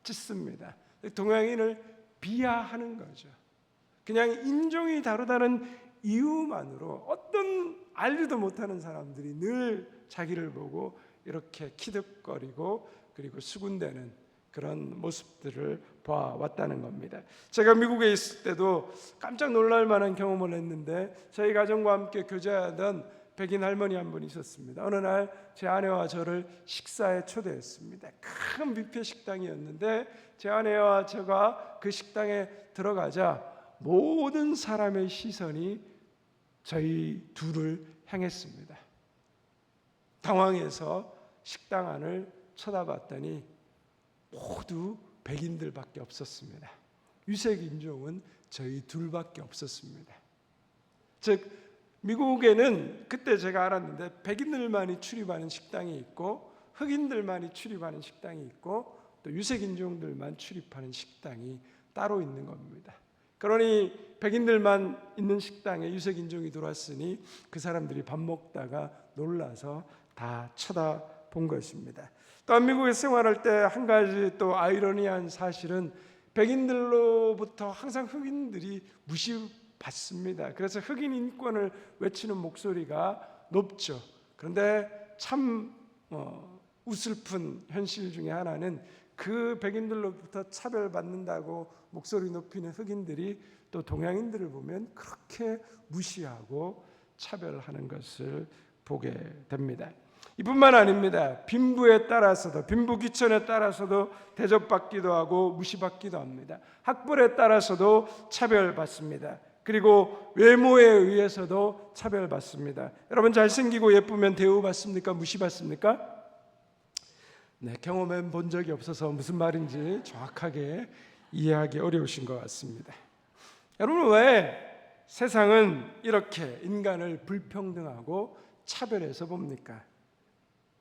[SPEAKER 2] 찢습니다. 동양인을 비하하는 거죠. 그냥 인종이 다르다는 이유만으로 어떤 알지도 못하는 사람들이 늘 자기를 보고 이렇게 키득거리고 그리고 수군대는 그런 모습들을 보아왔다는 겁니다. 제가 미국에 있을 때도 깜짝 놀랄 만한 경험을 했는데 저희 가정과 함께 교제하던 백인 할머니 한 분이 있었습니다. 어느 날 제 아내와 저를 식사에 초대했습니다. 큰 뷔페 식당이었는데 제 아내와 제가 그 식당에 들어가자 모든 사람의 시선이 저희 둘을 향했습니다. 당황해서 식당 안을 쳐다봤더니 모두 백인들밖에 없었습니다. 유색 인종은 저희 둘밖에 없었습니다. 즉 미국에는 그때 제가 알았는데 백인들만이 출입하는 식당이 있고 흑인들만이 출입하는 식당이 있고 또 유색 인종들만 출입하는 식당이 따로 있는 겁니다. 그러니 백인들만 있는 식당에 유색 인종이 들어왔으니 그 사람들이 밥 먹다가 놀라서 다 쳐다본 것입니다. 또한 미국에 생활할 때 한 가지 또 아이러니한 사실은 백인들로부터 항상 흑인들이 무시받습니다. 그래서 흑인 인권을 외치는 목소리가 높죠. 그런데 참 우슬픈 현실 중에 하나는 그 백인들로부터 차별받는다고 목소리 높이는 흑인들이 또 동양인들을 보면 그렇게 무시하고 차별하는 것을 보게 됩니다. 이뿐만 아닙니다. 빈부에 따라서도 빈부 귀천에 따라서도 대접받기도 하고 무시받기도 합니다. 학벌에 따라서도 차별받습니다. 그리고 외모에 의해서도 차별받습니다. 여러분 잘생기고 예쁘면 대우받습니까? 무시받습니까? 네, 경험해 본 적이 없어서 무슨 말인지 정확하게 이해하기 어려우신 것 같습니다. 여러분 왜 세상은 이렇게 인간을 불평등하고 차별해서 봅니까?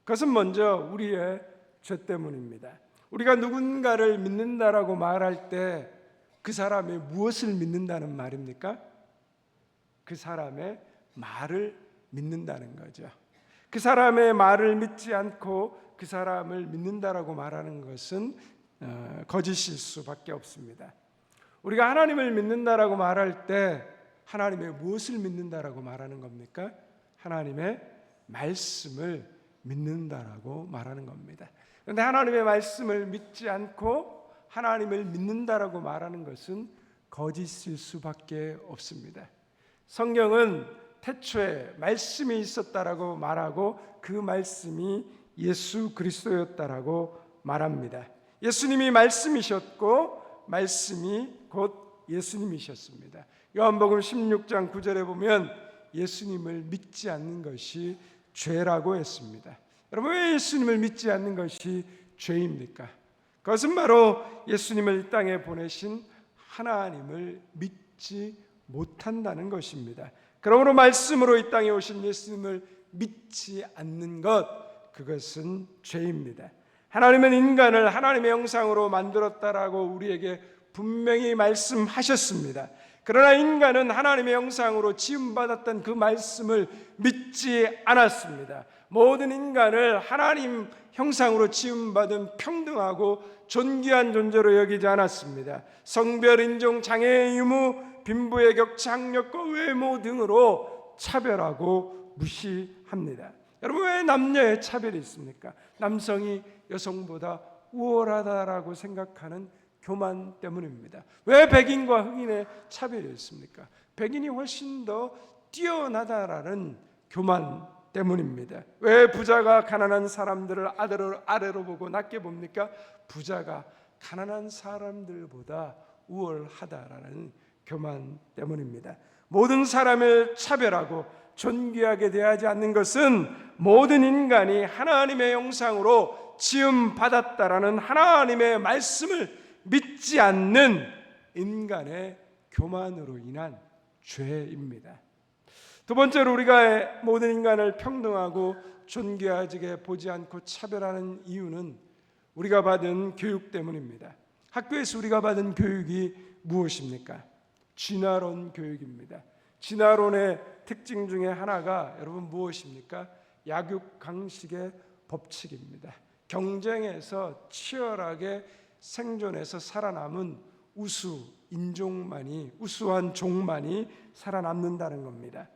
[SPEAKER 2] 그것은 먼저 우리의 죄 때문입니다. 우리가 누군가를 믿는다라고 말할 때 그 사람이 무엇을 믿는다는 말입니까? 그 사람의 말을 믿는다는 거죠. 그 사람의 말을 믿지 않고 그 사람을 믿는다라고 말하는 것은 거짓일 수밖에 없습니다. 우리가 하나님을 믿는다라고 말할 때 하나님의 무엇을 믿는다라고 말하는 겁니까? 하나님의 말씀을 믿는다라고 말하는 겁니다. 그런데 하나님의 말씀을 믿지 않고 하나님을 믿는다라고 말하는 것은 거짓일 수밖에 없습니다. 성경은 태초에 말씀이 있었다라고 말하고 그 말씀이 예수 그리스도였다라고 말합니다. 예수님이 말씀이셨고 말씀이 곧 예수님이셨습니다. 요한복음 16장 9절에 보면 예수님을 믿지 않는 것이 죄라고 했습니다. 여러분 왜 예수님을 믿지 않는 것이 죄입니까? 그것은 바로 예수님을 이 땅에 보내신 하나님을 믿지 못한다는 것입니다. 그러므로 말씀으로 이 땅에 오신 예수님을 믿지 않는 것, 그것은 죄입니다. 하나님은 인간을 하나님의 형상으로 만들었다라고 우리에게 분명히 말씀하셨습니다. 그러나 인간은 하나님의 형상으로 지음받았던 그 말씀을 믿지 않았습니다. 모든 인간을 하나님 형상으로 지음받은 평등하고 존귀한 존재로 여기지 않았습니다. 성별, 인종, 장애, 유무, 빈부의 격차, 학력과 외모 등으로 차별하고 무시합니다. 여러분 왜 남녀의 차별이 있습니까? 남성이 여성보다 우월하다라고 생각하는 교만 때문입니다. 왜 백인과 흑인의 차별이 있습니까? 백인이 훨씬 더 뛰어나다라는 교만 때문입니다. 왜 부자가 가난한 사람들을 아래로 보고 낮게 봅니까? 부자가 가난한 사람들보다 우월하다라는 교만 때문입니다. 모든 사람을 차별하고 존귀하게 대하지 않는 것은 모든 인간이 하나님의 형상으로 지음받았다라는 하나님의 말씀을 믿지 않는 인간의 교만으로 인한 죄입니다. 두 번째로 우리가 모든 인간을 평등하고 존귀하게 보지 않고 차별하는 이유는 우리가 받은 교육 때문입니다. 학교에서 우리가 받은 교육이 무엇입니까? 진화론 교육입니다. 진화론의 특징 중에 하나가 여러분 무엇입니까? 약육강식의 법칙입니다. 경쟁에서 치열하게 생존해서 살아남은 우수한 종만이 살아남는다는 겁니다.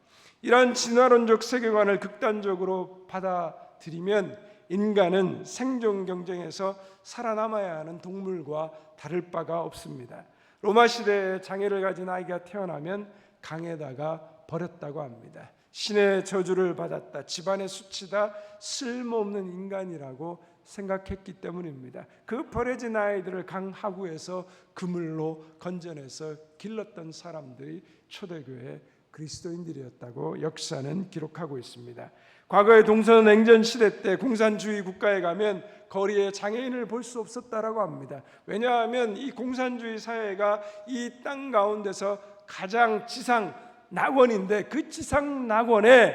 [SPEAKER 2] 이런 진화론적 세계관을 극단적으로 받아들이면 인간은 생존 경쟁에서 살아남아야 하는 동물과 다를 바가 없습니다. 로마 시대에 장애를 가진 아이가 태어나면 강에다가 버렸다고 합니다. 신의 저주를 받았다, 집안의 수치다, 쓸모없는 인간이라고 생각했기 때문입니다. 그 버려진 아이들을 강 하구에서 그물로 건져내서 길렀던 사람들이 초대교회 그리스도인들이었다고 역사는 기록하고 있습니다. 과거의 동서냉전 시대 때 공산주의 국가에 가면 거리에 장애인을 볼 수 없었다라고 합니다. 왜냐하면 이 공산주의 사회가 이 땅 가운데서 가장 지상 낙원인데 그 지상 낙원에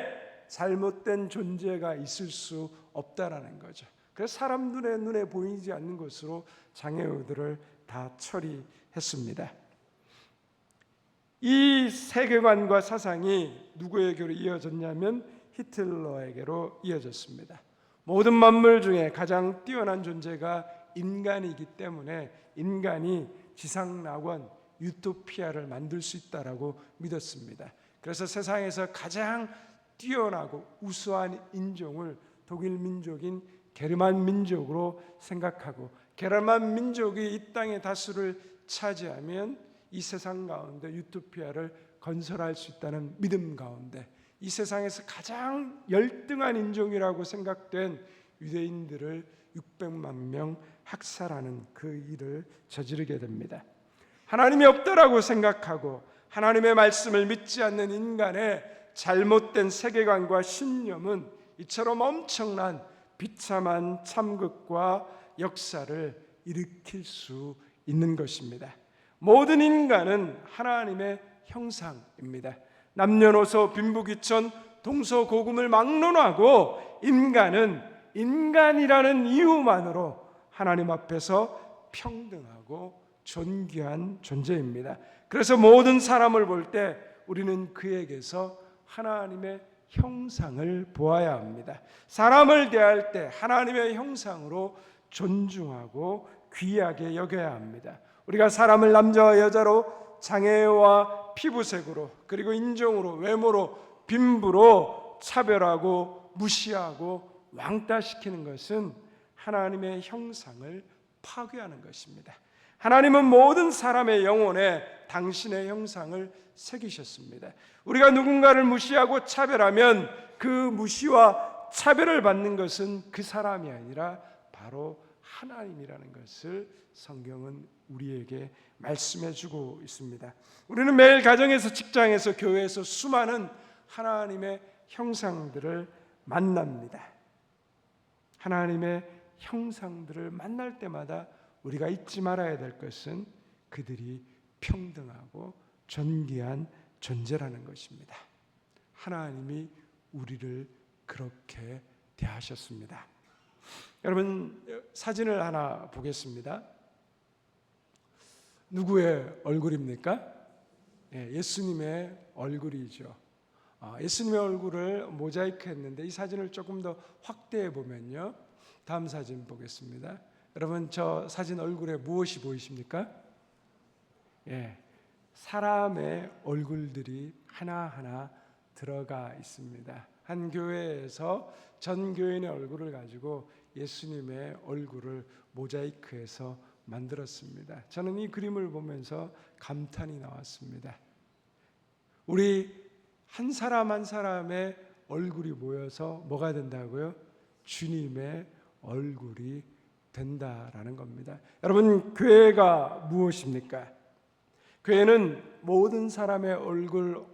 [SPEAKER 2] 잘못된 존재가 있을 수 없다라는 거죠. 그래서 사람 눈에 보이지 않는 것으로 장애우들을 다 처리했습니다. 이 세계관과 사상이 누구에게로 이어졌냐면 히틀러에게로 이어졌습니다. 모든 만물 중에 가장 뛰어난 존재가 인간이기 때문에 인간이 지상낙원 유토피아를 만들 수 있다라고 믿었습니다. 그래서 세상에서 가장 뛰어나고 우수한 인종을 독일 민족인 게르만 민족으로 생각하고 게르만 민족이 이 땅의 다수를 차지하면 이 세상 가운데 유토피아를 건설할 수 있다는 믿음 가운데 이 세상에서 가장 열등한 인종이라고 생각된 유대인들을 600만 명 학살하는 그 일을 저지르게 됩니다. 하나님이 없다라고 생각하고 하나님의 말씀을 믿지 않는 인간의 잘못된 세계관과 신념은 이처럼 엄청난 비참한 참극과 역사를 일으킬 수 있는 것입니다. 모든 인간은 하나님의 형상입니다. 남녀노소 빈부귀천 동서고금을 막론하고 인간은 인간이라는 이유만으로 하나님 앞에서 평등하고 존귀한 존재입니다. 그래서 모든 사람을 볼 때 우리는 그에게서 하나님의 형상을 보아야 합니다. 사람을 대할 때 하나님의 형상으로 존중하고 귀하게 여겨야 합니다. 우리가 사람을 남자와 여자로 장애와 피부색으로 그리고 인종으로 외모로 빈부로 차별하고 무시하고 왕따시키는 것은 하나님의 형상을 파괴하는 것입니다. 하나님은 모든 사람의 영혼에 당신의 형상을 새기셨습니다. 우리가 누군가를 무시하고 차별하면 그 무시와 차별을 받는 것은 그 사람이 아니라 바로 하나님이라는 것을 성경은 우리에게 말씀해 주고 있습니다. 우리는 매일 가정에서 직장에서 교회에서 수많은 하나님의 형상들을 만납니다. 하나님의 형상들을 만날 때마다 우리가 잊지 말아야 될 것은 그들이 평등하고 존귀한 존재라는 것입니다. 하나님이 우리를 그렇게 대하셨습니다. 여러분 사진을 하나 보겠습니다. 누구의 얼굴입니까? 예수님의 얼굴이죠. 예수님의 얼굴을 모자이크 했는데 이 사진을 조금 더 확대해 보면요. 다음 사진 보겠습니다. 여러분 저 사진 얼굴에 무엇이 보이십니까? 사람의 얼굴들이 하나하나 들어가 있습니다. 한 교회에서 전 교인의 얼굴을 가지고 예수님의 얼굴을 모자이크해서 만들었습니다. 저는 이 그림을 보면서 감탄이 나왔습니다. 우리 한 사람 한 사람의 얼굴이 모여서 뭐가 된다고요? 주님의 얼굴이 된다라는 겁니다. 여러분 교회가 무엇입니까? 교회는 모든 사람의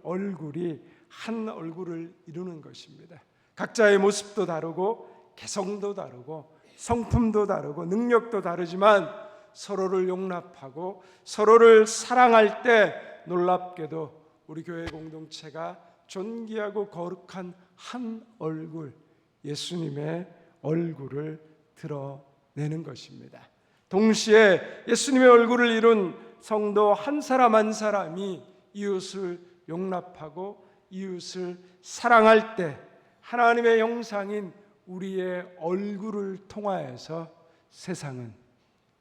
[SPEAKER 2] 얼굴이 한 얼굴을 이루는 것입니다. 각자의 모습도 다르고 개성도 다르고 성품도 다르고 능력도 다르지만 서로를 용납하고 서로를 사랑할 때 놀랍게도 우리 교회 공동체가 존귀하고 거룩한 한 얼굴 예수님의 얼굴을 드러내는 것입니다. 동시에 예수님의 얼굴을 이룬 성도 한 사람 한 사람이 이웃을 용납하고 이웃을 사랑할 때 하나님의 형상인 우리의 얼굴을 통하여서 세상은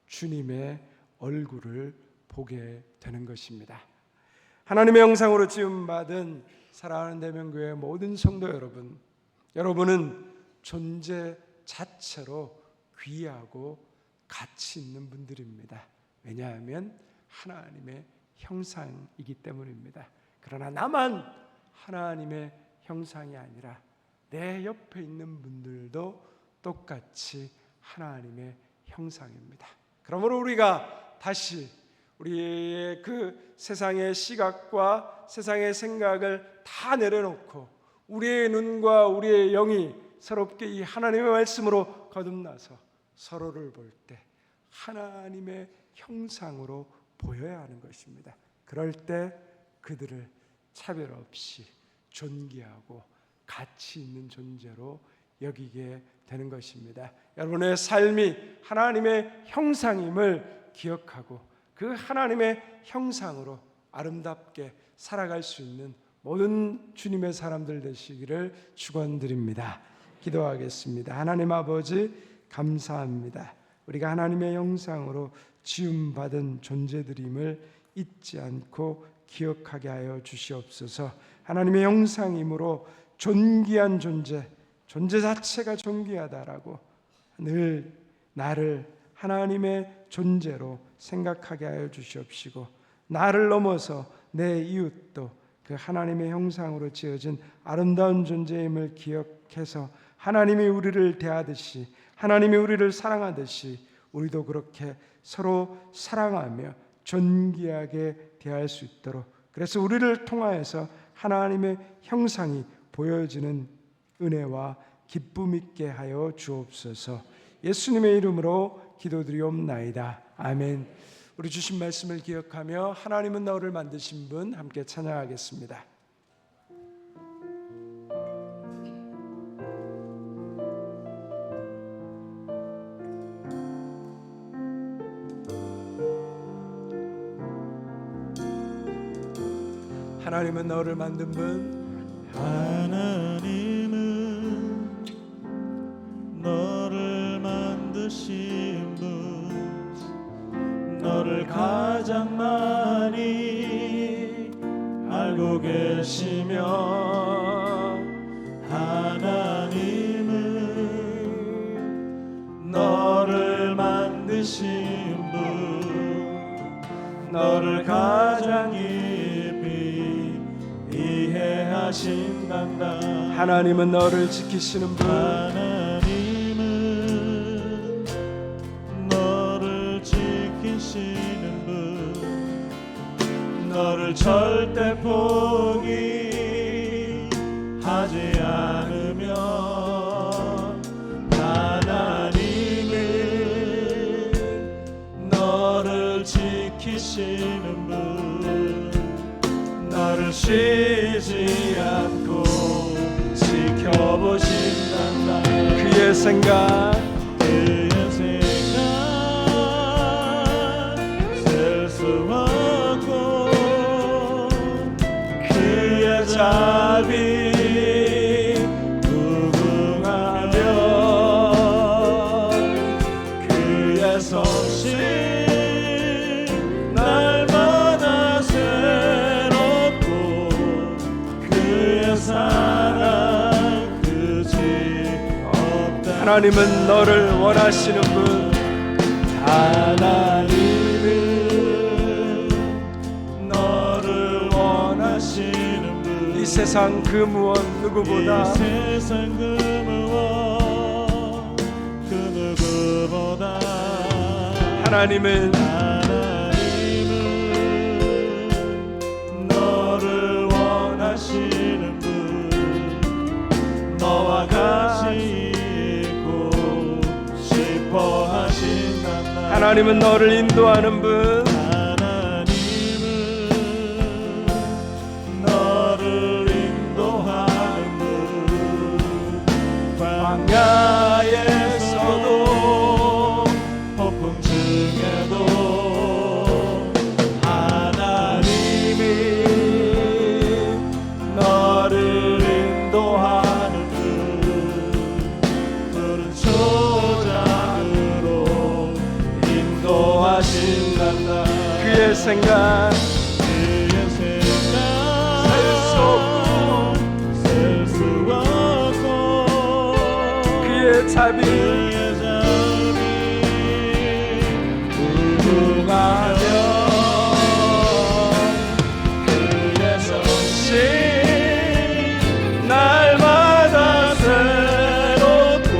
[SPEAKER 2] 주님의 얼굴을 보게 되는 것입니다. 하나님의 형상으로 지음받은 사랑하는 대명교회 모든 성도 여러분, 여러분은 존재 자체로 귀하고 가치 있는 분들입니다. 왜냐하면 하나님의 형상이기 때문입니다. 그러나 나만 하나님의 형상이 아니라 내 옆에 있는 분들도 똑같이 하나님의 형상입니다. 그러므로 우리가 다시 우리의 그 세상의 시각과 세상의 생각을 다 내려놓고 우리의 눈과 우리의 영이 새롭게 이 하나님의 말씀으로 거듭나서 서로를 볼 때 하나님의 형상으로 보여야 하는 것입니다. 그럴 때 그들을 차별 없이 존귀하고 가치 있는 존재로 여기게 되는 것입니다. 여러분의 삶이 하나님의 형상임을 기억하고 그 하나님의 형상으로 아름답게 살아갈 수 있는 모든 주님의 사람들 되시기를 축원드립니다. 기도하겠습니다. 하나님 아버지 감사합니다. 우리가 하나님의 형상으로 지음받은 존재들임을 잊지 않고 기억하게 하여 주시옵소서. 하나님의 형상이므로 존귀한 존재 자체가 존귀하다라고 늘 나를 하나님의 존재로 생각하게 하여 주시옵시고 나를 넘어서 내 이웃도 그 하나님의 형상으로 지어진 아름다운 존재임을 기억해서 하나님이 우리를 대하듯이 하나님이 우리를 사랑하듯이 우리도 그렇게 서로 사랑하며 존귀하게 대할 수 있도록 그래서 우리를 통하여서 하나님의 형상이 보여지는 은혜와 기쁨 있게 하여 주옵소서. 예수님의 이름으로 기도드리옵나이다. 아멘. 우리 주신 말씀을 기억하며 하나님은 너를 만드신 분 함께 찬양하겠습니다. 하나님은 너를 만든 분
[SPEAKER 4] 하나님은 너를 만드신 분 너를 가장 많이 알고 계시며 하나님은 너를 만드신 분 너를 가장 깊이 이해하신단다.
[SPEAKER 2] 하나님은 너를 지키시는 분
[SPEAKER 4] 하나님은 너를 지키시는 분 너를 절대 포기하지 않으며 하나님은 너를 지키시는 분 너를 쉬지 않고 지켜보신단다.
[SPEAKER 2] 그의 생각
[SPEAKER 4] 그의 생각 셀 수 없고 그의 자비 무궁하며 그의 솜씨 날마다 새롭고 그의 사랑 끝이 없다.
[SPEAKER 2] 하나님은 너를 원하시는 분
[SPEAKER 4] 하나님은 너를 원하시는 분
[SPEAKER 2] 이 세상 그 무엇 누구보다
[SPEAKER 4] 이 세상 그 무엇 그 누구보다
[SPEAKER 2] 하나님은
[SPEAKER 4] 너를 원하시는 분 너와 같이 있고 싶어 하신단다.
[SPEAKER 2] 하나님은 너를 인도하는 분
[SPEAKER 4] 하나님은 너를 인도하는 분 광야에서도 폭풍 중에도 하나님이 너를 인도하는 푸른 초장으로 인도하신단다.
[SPEAKER 2] 그의 생각
[SPEAKER 4] 그의 생각 셀 수 없고
[SPEAKER 2] 그의 자비
[SPEAKER 4] 무궁하며 그의 성실 날마다 새롭고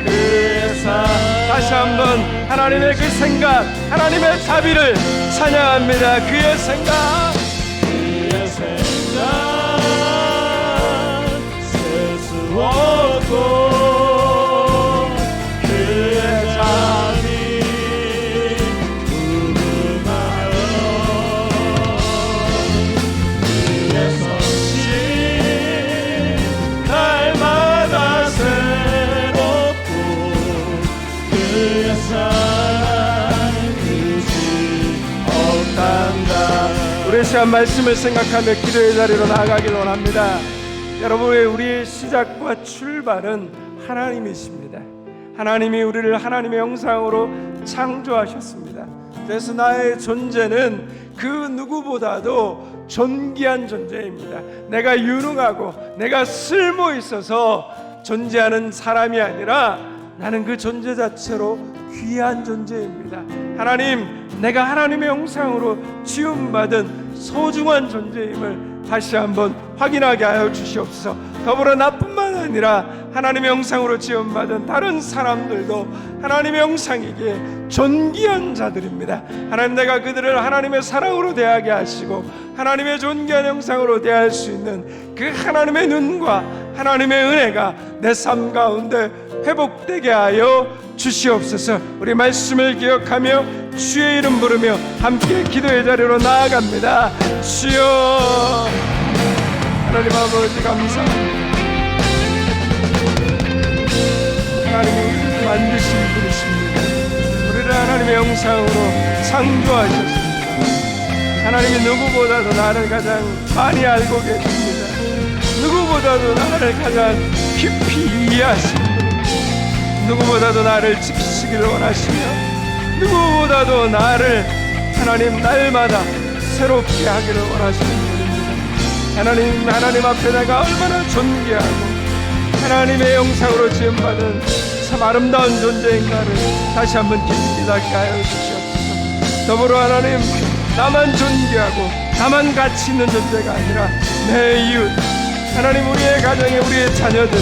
[SPEAKER 4] 그의 사랑
[SPEAKER 2] 다시 한번 하나님의 그 생각, 하나님의 자비를 찬양합니다. 그의 생각,
[SPEAKER 4] 그의 생각 셀수 없고 그의 자비 무궁하여 그의 성실 날마다 새롭고 그의 사랑 끝이 없단다.
[SPEAKER 2] 우리 시간 말씀을 생각하며 기도의 자리로 나아가길 원합니다. 여러분, 우리의 시작과 출발은 하나님이십니다. 하나님이 우리를 하나님의 형상으로 창조하셨습니다. 그래서 나의 존재는 그 누구보다도 존귀한 존재입니다. 내가 유능하고 내가 쓸모 있어서 존재하는 사람이 아니라 나는 그 존재 자체로 귀한 존재입니다. 하나님, 내가 하나님의 형상으로 지음받은 소중한 존재임을 다시 한번 확인하게 하여 주시옵소서. 더불어 나뿐만 아니라 하나님의 형상으로 지음받은 다른 사람들도 하나님의 형상이기에 존귀한 자들입니다. 하나님, 내가 그들을 하나님의 사랑으로 대하게 하시고 하나님의 존귀한 형상으로 대할 수 있는 그 하나님의 눈과 하나님의 은혜가 내 삶 가운데 회복되게 하여 주시옵소서. 우리 말씀을 기억하며 주의 이름 부르며 함께 기도의 자리로 나아갑니다. 주여, 하나님 아버지 감사합니다. 하나님이 우리를 만드신 분이십니다. 우리를 하나님의 형상으로 창조하셨습니다. 하나님이 누구보다도 나를 가장 많이 알고 계십니다. 누구보다도 나를 가장 깊이 이해하십니다. 누구보다도 나를 지키시기를 원하시며 누구보다도 나를 하나님 날마다 새롭게 하기를 원하시는 분입니다. 하나님 앞에 내가 얼마나 존귀하고 하나님의 형상으로 지음받은 참 아름다운 존재인가를 다시 한번 깊이 깨닫게 하여 주시옵소서. 더불어 하나님, 나만 존귀하고 나만 가치 있는 존재가 아니라 내 이웃, 하나님, 우리의 가정에 우리의 자녀들,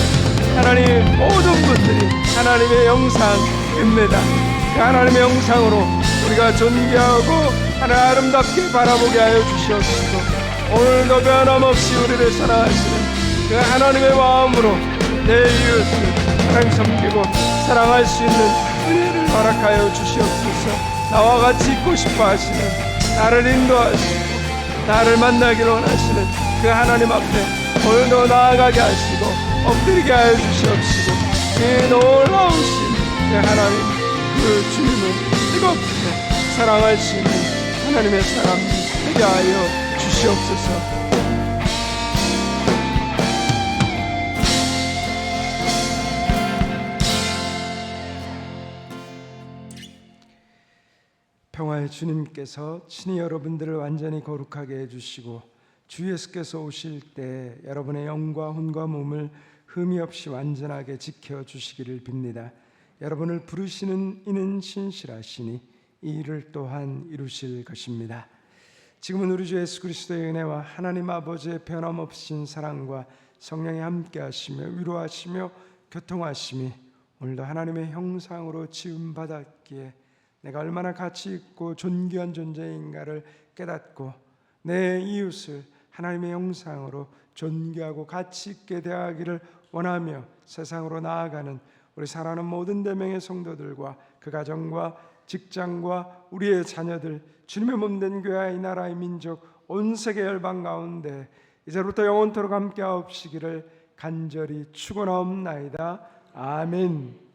[SPEAKER 2] 하나님 모든 분들이 하나님의 형상입니다. 그 하나님의 형상으로 우리가 존귀하고 하나님 아름답게 바라보게 하여 주시옵소서. 오늘도 변함없이 우리를 사랑하시는 그 하나님의 마음으로 내 이웃을 하나님 섬기고 사랑할 수 있는 은혜를 허락하여 주시옵소서. 나와 같이 있고 싶어 하시는, 나를 인도하시고 나를 만나기를 원하시는 그 하나님 앞에 오늘도 나아가게 하시고 엎드리게 하여 주시옵시고 이 놀라우신 그 하나님, 그 주님을 뜨겁게 사랑할 수 있는 하나님의 사람 되게 하여 주시옵소서. 평화의 주님께서 친히 여러분들을 완전히 거룩하게 해주시고 주 예수께서 오실 때 여러분의 영과 혼과 몸을 흠이 없이 완전하게 지켜주시기를 빕니다. 여러분을 부르시는 이는 신실하시니 이 일을 또한 이루실 것입니다. 지금은 우리 주 예수 그리스도의 은혜와 하나님 아버지의 변함없인 사랑과 성령이 함께하시며 위로하시며 교통하심이 오늘도 하나님의 형상으로 지음받았기에 내가 얼마나 가치 있고 존귀한 존재인가를 깨닫고 내 이웃을 하나님의 형상으로 존귀하고 가치 있게 대하기를 원하며 세상으로 나아가는 우리 사랑하는 모든 대명의 성도들과 그 가정과 직장과 우리의 자녀들, 주님의 몸된 교회, 이 나라의 민족, 온 세계 열방 가운데 이제부터 영원토록 함께하옵시기를 간절히 축원하옵나이다. 아멘.